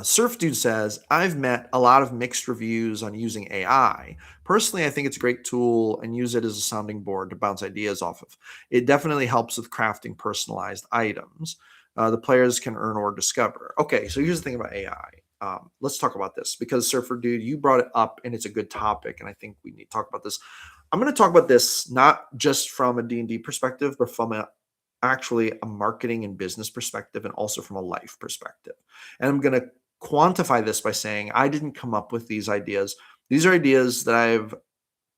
Surf Dude says, I've met a lot of mixed reviews on using AI. Personally, I think it's a great tool and use it as a sounding board to bounce ideas off of. It definitely helps with crafting personalized items. The players can earn or discover. Okay, so here's the thing about AI. let's talk about this because Surfer Dude, you brought it up and it's a good topic, and I think we need to talk about this. I'm going to talk about this not just from a D&D perspective, but from actually a marketing and business perspective, and also from a life perspective. And I'm going to quantify this by saying I didn't come up with these ideas. These are ideas that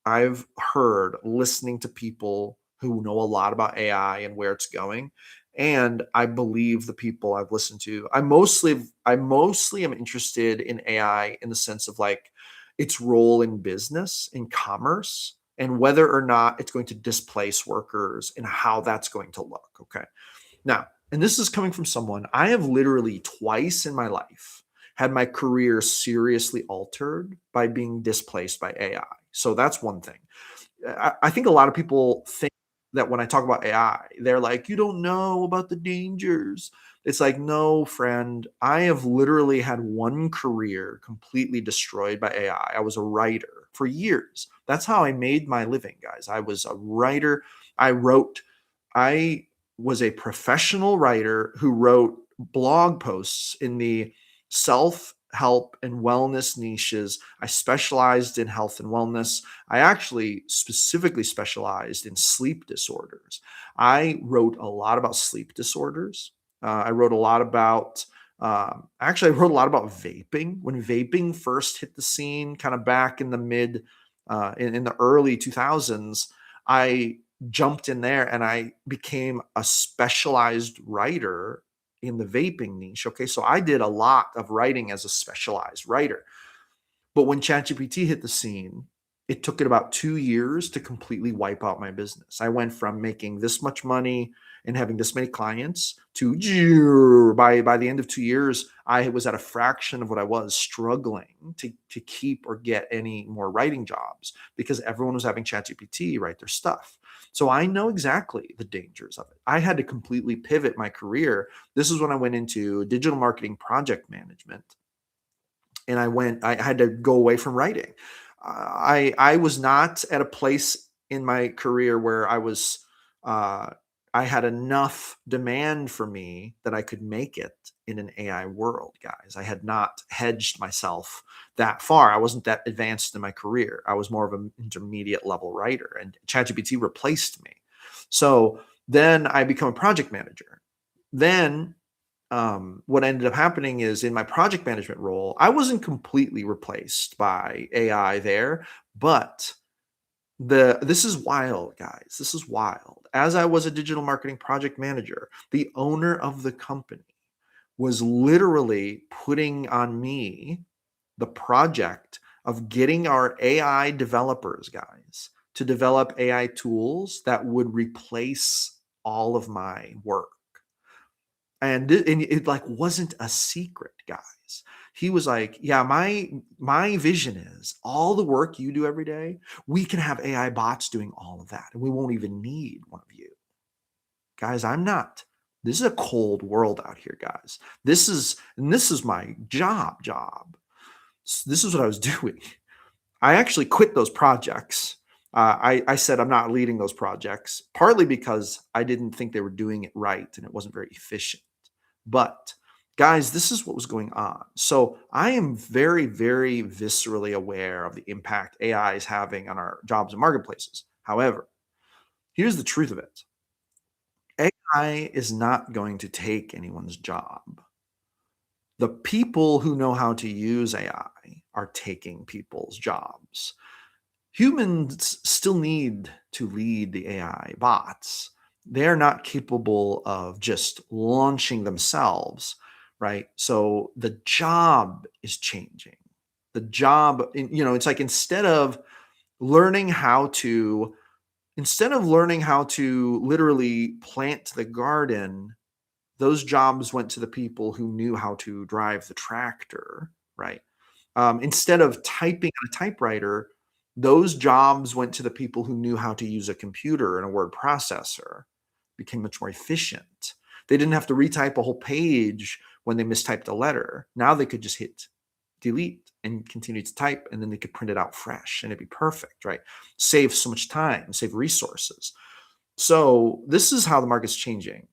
I've heard listening to people who know a lot about AI and where it's going. And I believe the people I've listened to. I mostly am interested in AI in the sense of like its role in business, in commerce, and whether or not it's going to displace workers and how that's going to look. Okay. Now, and this is coming from someone I have literally twice in my life had my career seriously altered by being displaced by AI. So that's one thing. I think a lot of people think that when I talk about AI, they're like, you don't know about the dangers. It's like, no, friend, I have literally had one career completely destroyed by AI. I was a writer for years. That's how I made my living, guys. I was a writer. I wrote, I was a professional writer who wrote blog posts in the self help and wellness niches. I specialized in health and wellness. I actually specifically specialized in sleep disorders. I wrote a lot about sleep disorders. I wrote a lot about, actually, I wrote a lot about vaping. When vaping first hit the scene, kind of back in the in the early 2000s, I jumped in there and I became a specialized writer in the vaping niche. Okay. So I did a lot of writing as a specialized writer. But when ChatGPT hit the scene, it took it about 2 years to completely wipe out my business. I went from making this much money and having this many clients to by the end of 2 years, I was at a fraction of what I was, struggling to keep or get any more writing jobs because everyone was having ChatGPT write their stuff. So I know exactly the dangers of it. I had to completely pivot my career. This is when I went into digital marketing project management, and I had to go away from writing. I was not at a place in my career where uh, I had enough demand for me that I could make it in an AI world, guys. I had not hedged myself that far. I wasn't that advanced in my career. I was more of an intermediate level writer, and ChatGPT replaced me. So then I become a project manager. Then what ended up happening is in my project management role, I wasn't completely replaced by AI there, but this is wild, guys. This is wild. As I was a digital marketing project manager, the owner of the company was literally putting on me the project of getting our AI developers, guys, to develop AI tools that would replace all of my work. And it like wasn't a secret, guys. He was like, yeah, my vision is all the work you do every day, we can have AI bots doing all of that, and we won't even need one of you. Guys, I'm not. This is a cold world out here, guys. This is my job. This is what I was doing. I actually quit those projects. I said I'm not leading those projects, partly because I didn't think they were doing it right and it wasn't very efficient. But guys, this is what was going on. So I am very, very viscerally aware of the impact AI is having on our jobs and marketplaces. However, here's the truth of it. AI is not going to take anyone's job. The people who know how to use AI are taking people's jobs. Humans still need to lead the AI bots. They're not capable of just launching themselves, right? So the job is changing. The job, it's like learning how to, instead of learning how to literally plant the garden, those jobs went to the people who knew how to drive the tractor, right? Instead of typing on a typewriter, those jobs went to the people who knew how to use a computer and a word processor, became much more efficient. They didn't have to retype a whole page when they mistyped a letter. Now they could just hit delete and continue to type, and then they could print it out fresh and it'd be perfect, right? Save so much time, save resources. So this is how the market's changing.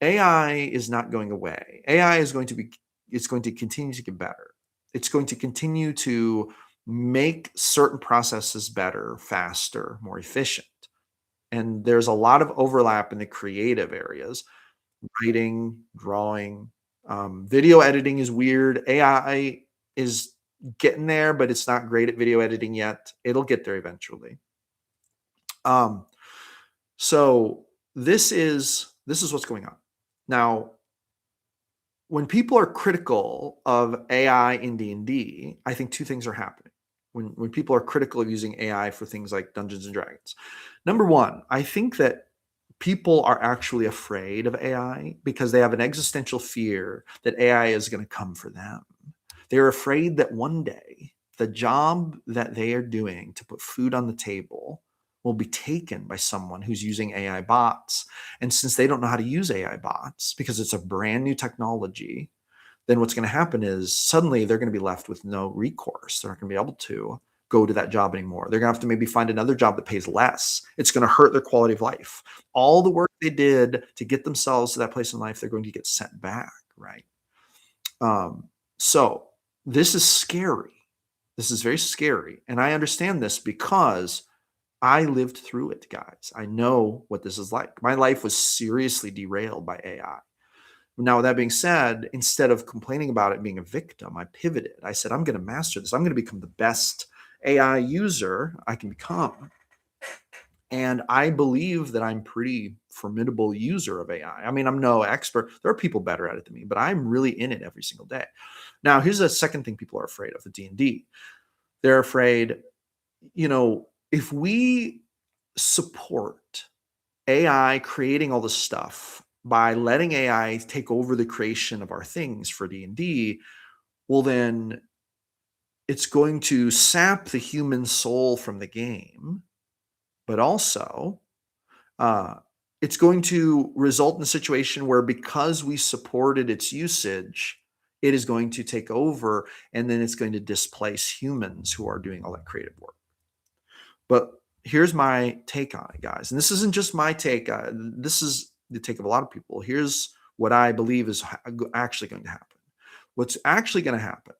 AI is not going away. AI is going to continue to get better. It's going to continue to make certain processes better, faster, more efficient. And there's a lot of overlap in the creative areas, writing, drawing, video editing is weird. AI is getting there, but it's not great at video editing yet. It'll get there eventually. Um, so this is what's going on. Now, when people are critical of AI in D&D, I think two things are happening. When people are critical of using AI for things like Dungeons and Dragons. Number one, I think that people are actually afraid of AI because they have an existential fear that AI is going to come for them. They're afraid that one day the job that they are doing to put food on the table will be taken by someone who's using AI bots. And since they don't know how to use AI bots because it's a brand new technology, then what's going to happen is suddenly they're going to be left with no recourse. They're not going to be able to go to that job anymore. They're going to have to maybe find another job that pays less. It's going to hurt their quality of life. All the work they did to get themselves to that place in life, they're going to get sent back, right? So this is scary. This is very scary. And I understand this because I lived through it, guys. I know what this is like. My life was seriously derailed by AI. Now, with that being said, instead of complaining about it being a victim, I pivoted. I said, I'm going to master this. I'm going to become the best AI user I can become. And I believe that I'm pretty formidable user of AI. I mean, I'm no expert. There are people better at it than me, but I'm really in it every single day. Now, here's the second thing people are afraid of, the D&D. They're afraid, if we support AI creating all this stuff by letting AI take over the creation of our things for D&D, well, then it's going to sap the human soul from the game, but also it's going to result in a situation where because we supported its usage, it is going to take over, and then it's going to displace humans who are doing all that creative work. But here's my take on it, guys. And this isn't just my take. This is the take of a lot of people. Here's what I believe is actually going to happen. What's actually going to happen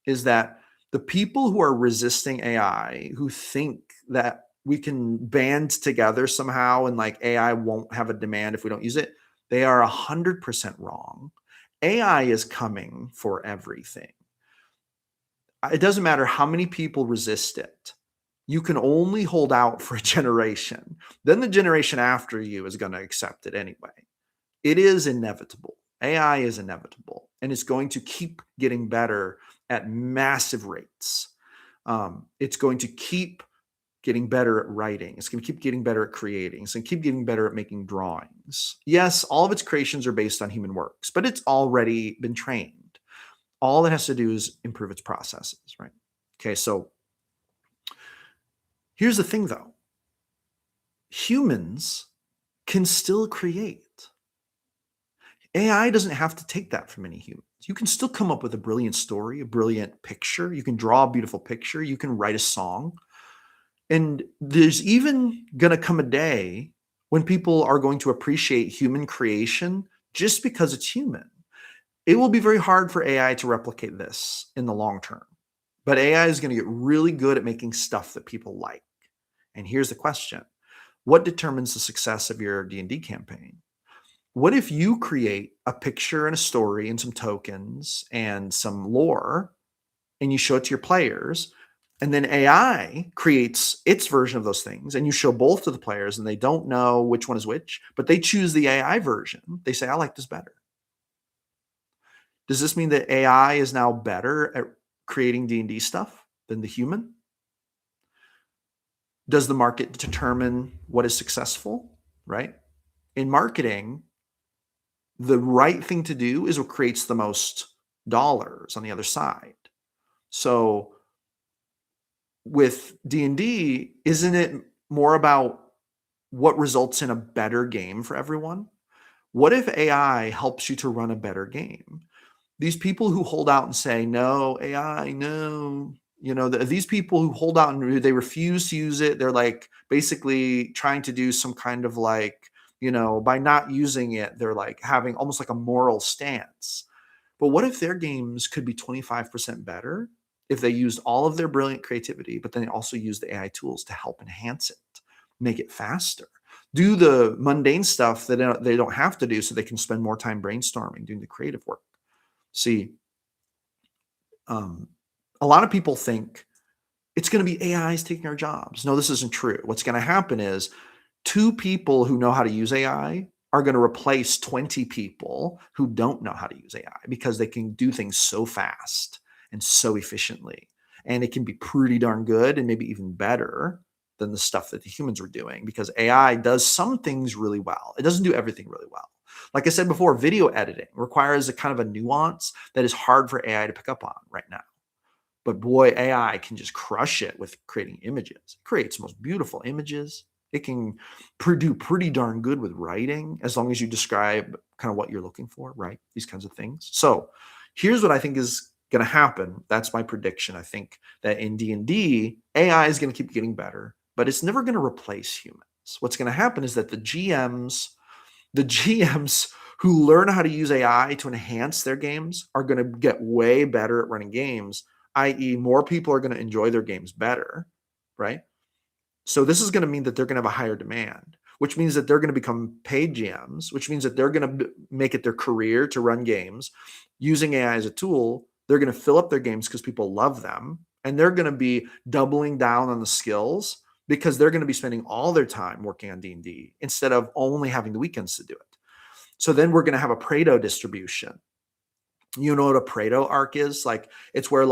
is that the people who are resisting AI, who think that we can band together somehow and like AI won't have a demand if we don't use it, they are 100% wrong. AI is coming for everything. It doesn't matter how many people resist it. You can only hold out for a generation. Then the generation after you is going to accept it anyway. It is inevitable. AI is inevitable, and it's going to keep getting better at massive rates. It's going to keep getting better at writing. It's going to keep getting better at creating. It's going to keep getting better at making drawings. Yes, all of its creations are based on human works, but it's already been trained. All it has to do is improve its processes, right? Okay, so here's the thing, though. Humans can still create. AI doesn't have to take that from any humans. You can still come up with a brilliant story, a brilliant picture. You can draw a beautiful picture. You can write a song. And there's even going to come a day when people are going to appreciate human creation just because it's human. It will be very hard for AI to replicate this in the long term. But AI is going to get really good at making stuff that people like. And here's the question. What determines the success of your D&D campaign? What if you create a picture and a story and some tokens and some lore, and you show it to your players, and then AI creates its version of those things, and you show both to the players, and they don't know which one is which, but they choose the AI version. They say, I like this better. Does this mean that AI is now better at creating D&D stuff than the human? Does the market determine what is successful, right? In marketing, the right thing to do is what creates the most dollars on the other side. So with D&D, isn't it more about what results in a better game for everyone? What if AI helps you to run a better game? These people who hold out and say, no, AI, no, these people who hold out and they refuse to use it, they're like basically trying to do some kind of like, by not using it, they're like having almost like a moral stance. But what if their games could be 25% better if they used all of their brilliant creativity, but then they also use the AI tools to help enhance it, make it faster, do the mundane stuff that they don't have to do so they can spend more time brainstorming, doing the creative work. See, a lot of people think it's going to be AIs taking our jobs. No, this isn't true. What's going to happen is two people who know how to use AI are going to replace 20 people who don't know how to use AI because they can do things so fast and so efficiently. And it can be pretty darn good and maybe even better than the stuff that the humans were doing because AI does some things really well. It doesn't do everything really well. Like I said before, video editing requires a kind of a nuance that is hard for AI to pick up on right now. But boy, AI can just crush it with creating images. It creates the most beautiful images. It can do pretty darn good with writing as long as you describe kind of what you're looking for, right? These kinds of things. So here's what I think is going to happen. That's my prediction. I think that in D&D, AI is going to keep getting better, but it's never going to replace humans. What's going to happen is that the GMs who learn how to use AI to enhance their games are going to get way better at running games, i.e., more people are going to enjoy their games better, right? So this is going to mean that they're going to have a higher demand, which means that they're going to become paid GMs, which means that they're going to make it their career to run games using AI as a tool. They're going to fill up their games because people love them, and they're going to be doubling down on the skills because they're going to be spending all their time working on D&D instead of only having the weekends to do it. So then we're going to have a Pareto distribution. You know what a Pareto arc is? Like it's where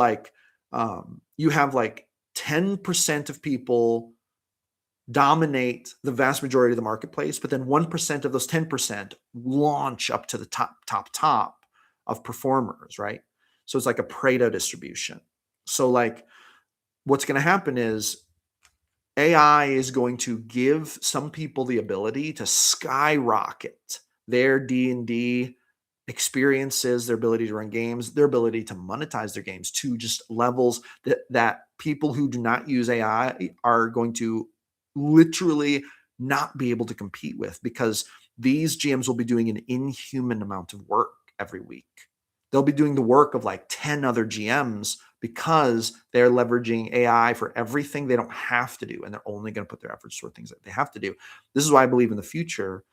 you have like 10% of people dominate the vast majority of the marketplace, but then 1% of those 10% launch up to the top of performers, right? So it's like a Pareto distribution. So like what's going to happen is AI is going to give some people the ability to skyrocket their D&D experiences, their ability to run games, their ability to monetize their games to just levels that people who do not use AI are going to literally not be able to compete with because these GMs will be doing an inhuman amount of work every week. They'll be doing the work of like 10 other GMs because they're leveraging AI for everything they don't have to do, and they're only going to put their efforts toward things that they have to do. This is why I believe in the future,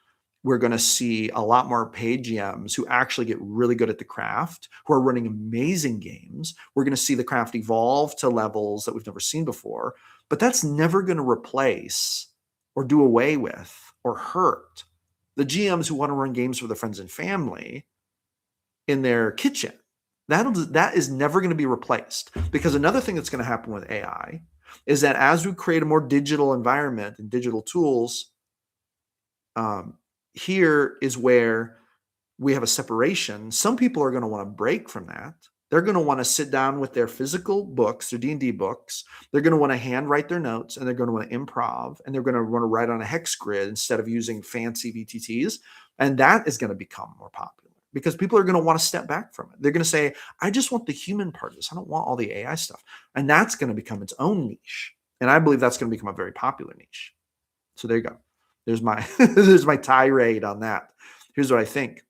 we're going to see a lot more paid GMs who actually get really good at the craft, who are running amazing games. We're going to see the craft evolve to levels that we've never seen before, but that's never going to replace or do away with or hurt the GMs who want to run games for their friends and family in their kitchen. That is never going to be replaced, because another thing that's going to happen with AI is that as we create a more digital environment and digital tools, here is where we have a separation. Some people are going to want to break from that. They're going to want to sit down with their physical books, their D&D books. They're going to want to handwrite their notes, and they're going to want to improv, and they're going to want to write on a hex grid instead of using fancy VTTs. And that is going to become more popular because people are going to want to step back from it. They're going to say, I just want the human part of this. I don't want all the AI stuff. And that's going to become its own niche. And I believe that's going to become a very popular niche. So there you go. There's my there's my tirade on that. Here's what I think.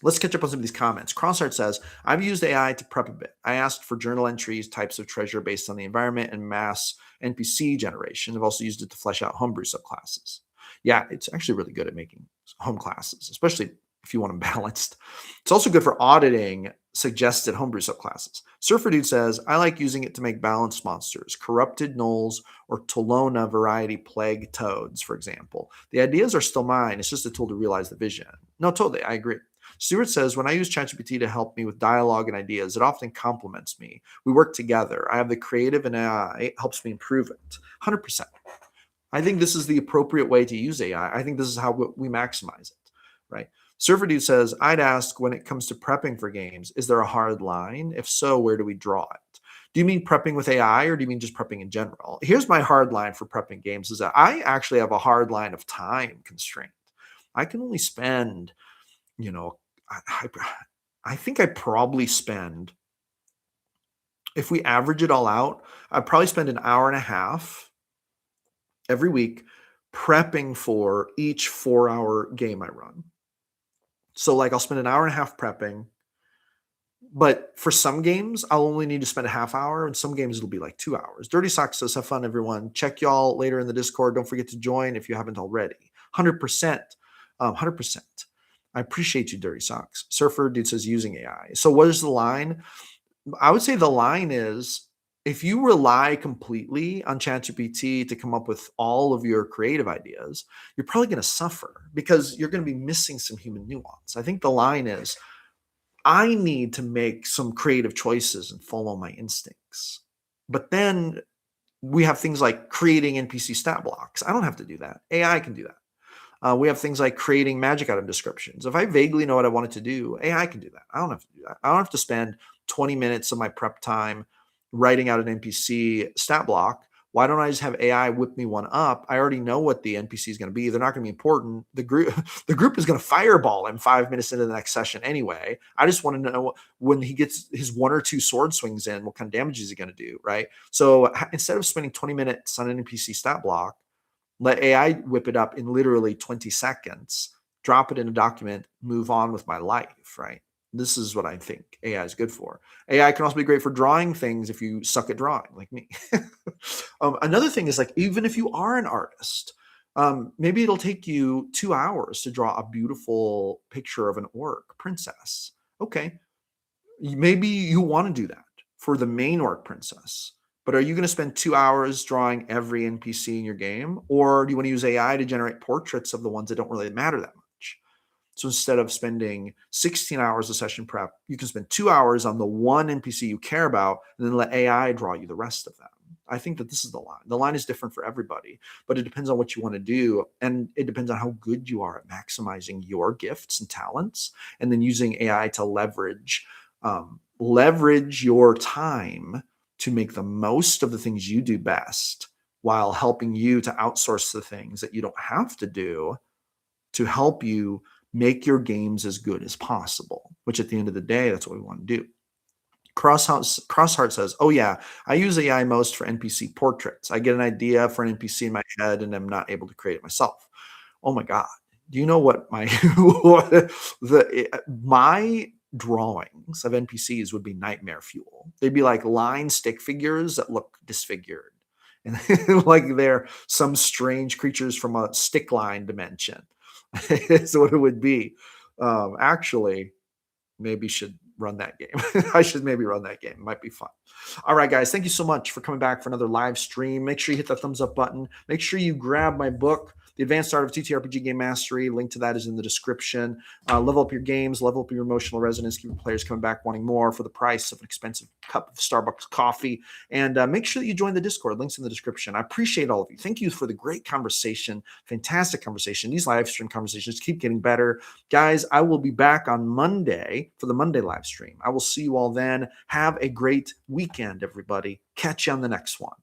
Let's catch up on some of these comments. Crossheart says, I've used AI to prep a bit. I asked for journal entries, types of treasure based on the environment, and mass NPC generation. I've also used it to flesh out homebrew subclasses. Yeah, it's actually really good at making home classes, especially if you want them balanced. It's also good for auditing suggested homebrew subclasses. Surfer Dude says, I like using it to make balanced monsters, corrupted gnolls, or Tolona variety plague toads, for example. The ideas are still mine. It's just a tool to realize the vision. No, totally. I agree. Stuart says, when I use ChatGPT to help me with dialogue and ideas, it often complements me. We work together. I have the creative and AI helps me improve it. 100%. I think this is the appropriate way to use AI. I think this is how we maximize it, right? Surfer Dude says, I'd ask, when it comes to prepping for games, is there a hard line? If so, where do we draw it? Do you mean prepping with AI, or do you mean just prepping in general? Here's my hard line for prepping games is that I actually have a hard line of time constraint. I can only spend, I think I probably spend, if we average it all out, I'd probably spend an hour and a half every week prepping for each 4-hour game I run. So like I'll spend an hour and a half prepping, But for some games, I'll only need to spend a half hour, and some games it'll be like 2 hours. Dirty Socks says, have fun, everyone. Check y'all later in the Discord. Don't forget to join if you haven't already. 100%. 100%. I appreciate you, Dirty Socks. Surfer Dude says using AI. So what is the line? I would say the line is, if you rely completely on ChatGPT to come up with all of your creative ideas, you're probably going to suffer because you're going to be missing some human nuance. I think the line is, I need to make some creative choices and follow my instincts. But then we have things like creating NPC stat blocks. I don't have to do that. AI can do that. We have things like creating magic item descriptions. If I vaguely know what I want it to do, AI can do that. I don't have to do that. I don't have to spend 20 minutes of my prep time writing out an NPC stat block. Why don't I just have AI whip me one up? I already know what the NPC is going to be. They're not going to be important. The group is going to fireball him 5 minutes into the next session anyway. I just want to know when he gets his 1 or 2 sword swings in, what kind of damage is he going to do, right? So instead of spending 20 minutes on an NPC stat block, let AI whip it up in literally 20 seconds, drop it in a document, move on with my life, right? This is what I think AI is good for. AI can also be great for drawing things if you suck at drawing, like me. Another thing is, like, even if you are an artist, maybe it'll take you 2 hours to draw a beautiful picture of an orc princess. Okay, maybe you want to do that for the main orc princess. But are you going to spend 2 hours drawing every NPC in your game? Or do you want to use AI to generate portraits of the ones that don't really matter that much? So instead of spending 16 hours of session prep, you can spend 2 hours on the one NPC you care about and then let AI draw you the rest of them. I think that this is the line. The line is different for everybody, but it depends on what you want to do. And it depends on how good you are at maximizing your gifts and talents, and then using AI to leverage your time to make the most of the things you do best, while helping you to outsource the things that you don't have to do to help you make your games as good as possible, which at the end of the day, that's what we want to do. Crossheart says, oh yeah, I use AI most for NPC portraits. I get an idea for an NPC in my head and I'm not able to create it myself. Oh my God. Do you know what my my drawings of NPCs would be nightmare fuel? They'd be like line stick figures that look disfigured. And like they're some strange creatures from a stick line dimension. Is what it would be. Actually, maybe should run that game. I should maybe run that game. It might be fun. All right, guys. Thank you so much for coming back for another live stream. Make sure you hit that thumbs up button. Make sure you grab my book, The Advanced Art of TTRPG Game Mastery. Link to that is in the description. Level up your games, level up your emotional resonance, keep your players coming back wanting more for the price of an expensive cup of Starbucks coffee. And make sure that you join the Discord. Links in the description. I appreciate all of you. Thank you for the great conversation. Fantastic conversation. These live stream conversations keep getting better. Guys, I will be back on Monday for the Monday live stream. I will see you all then. Have a great weekend, everybody. Catch you on the next one.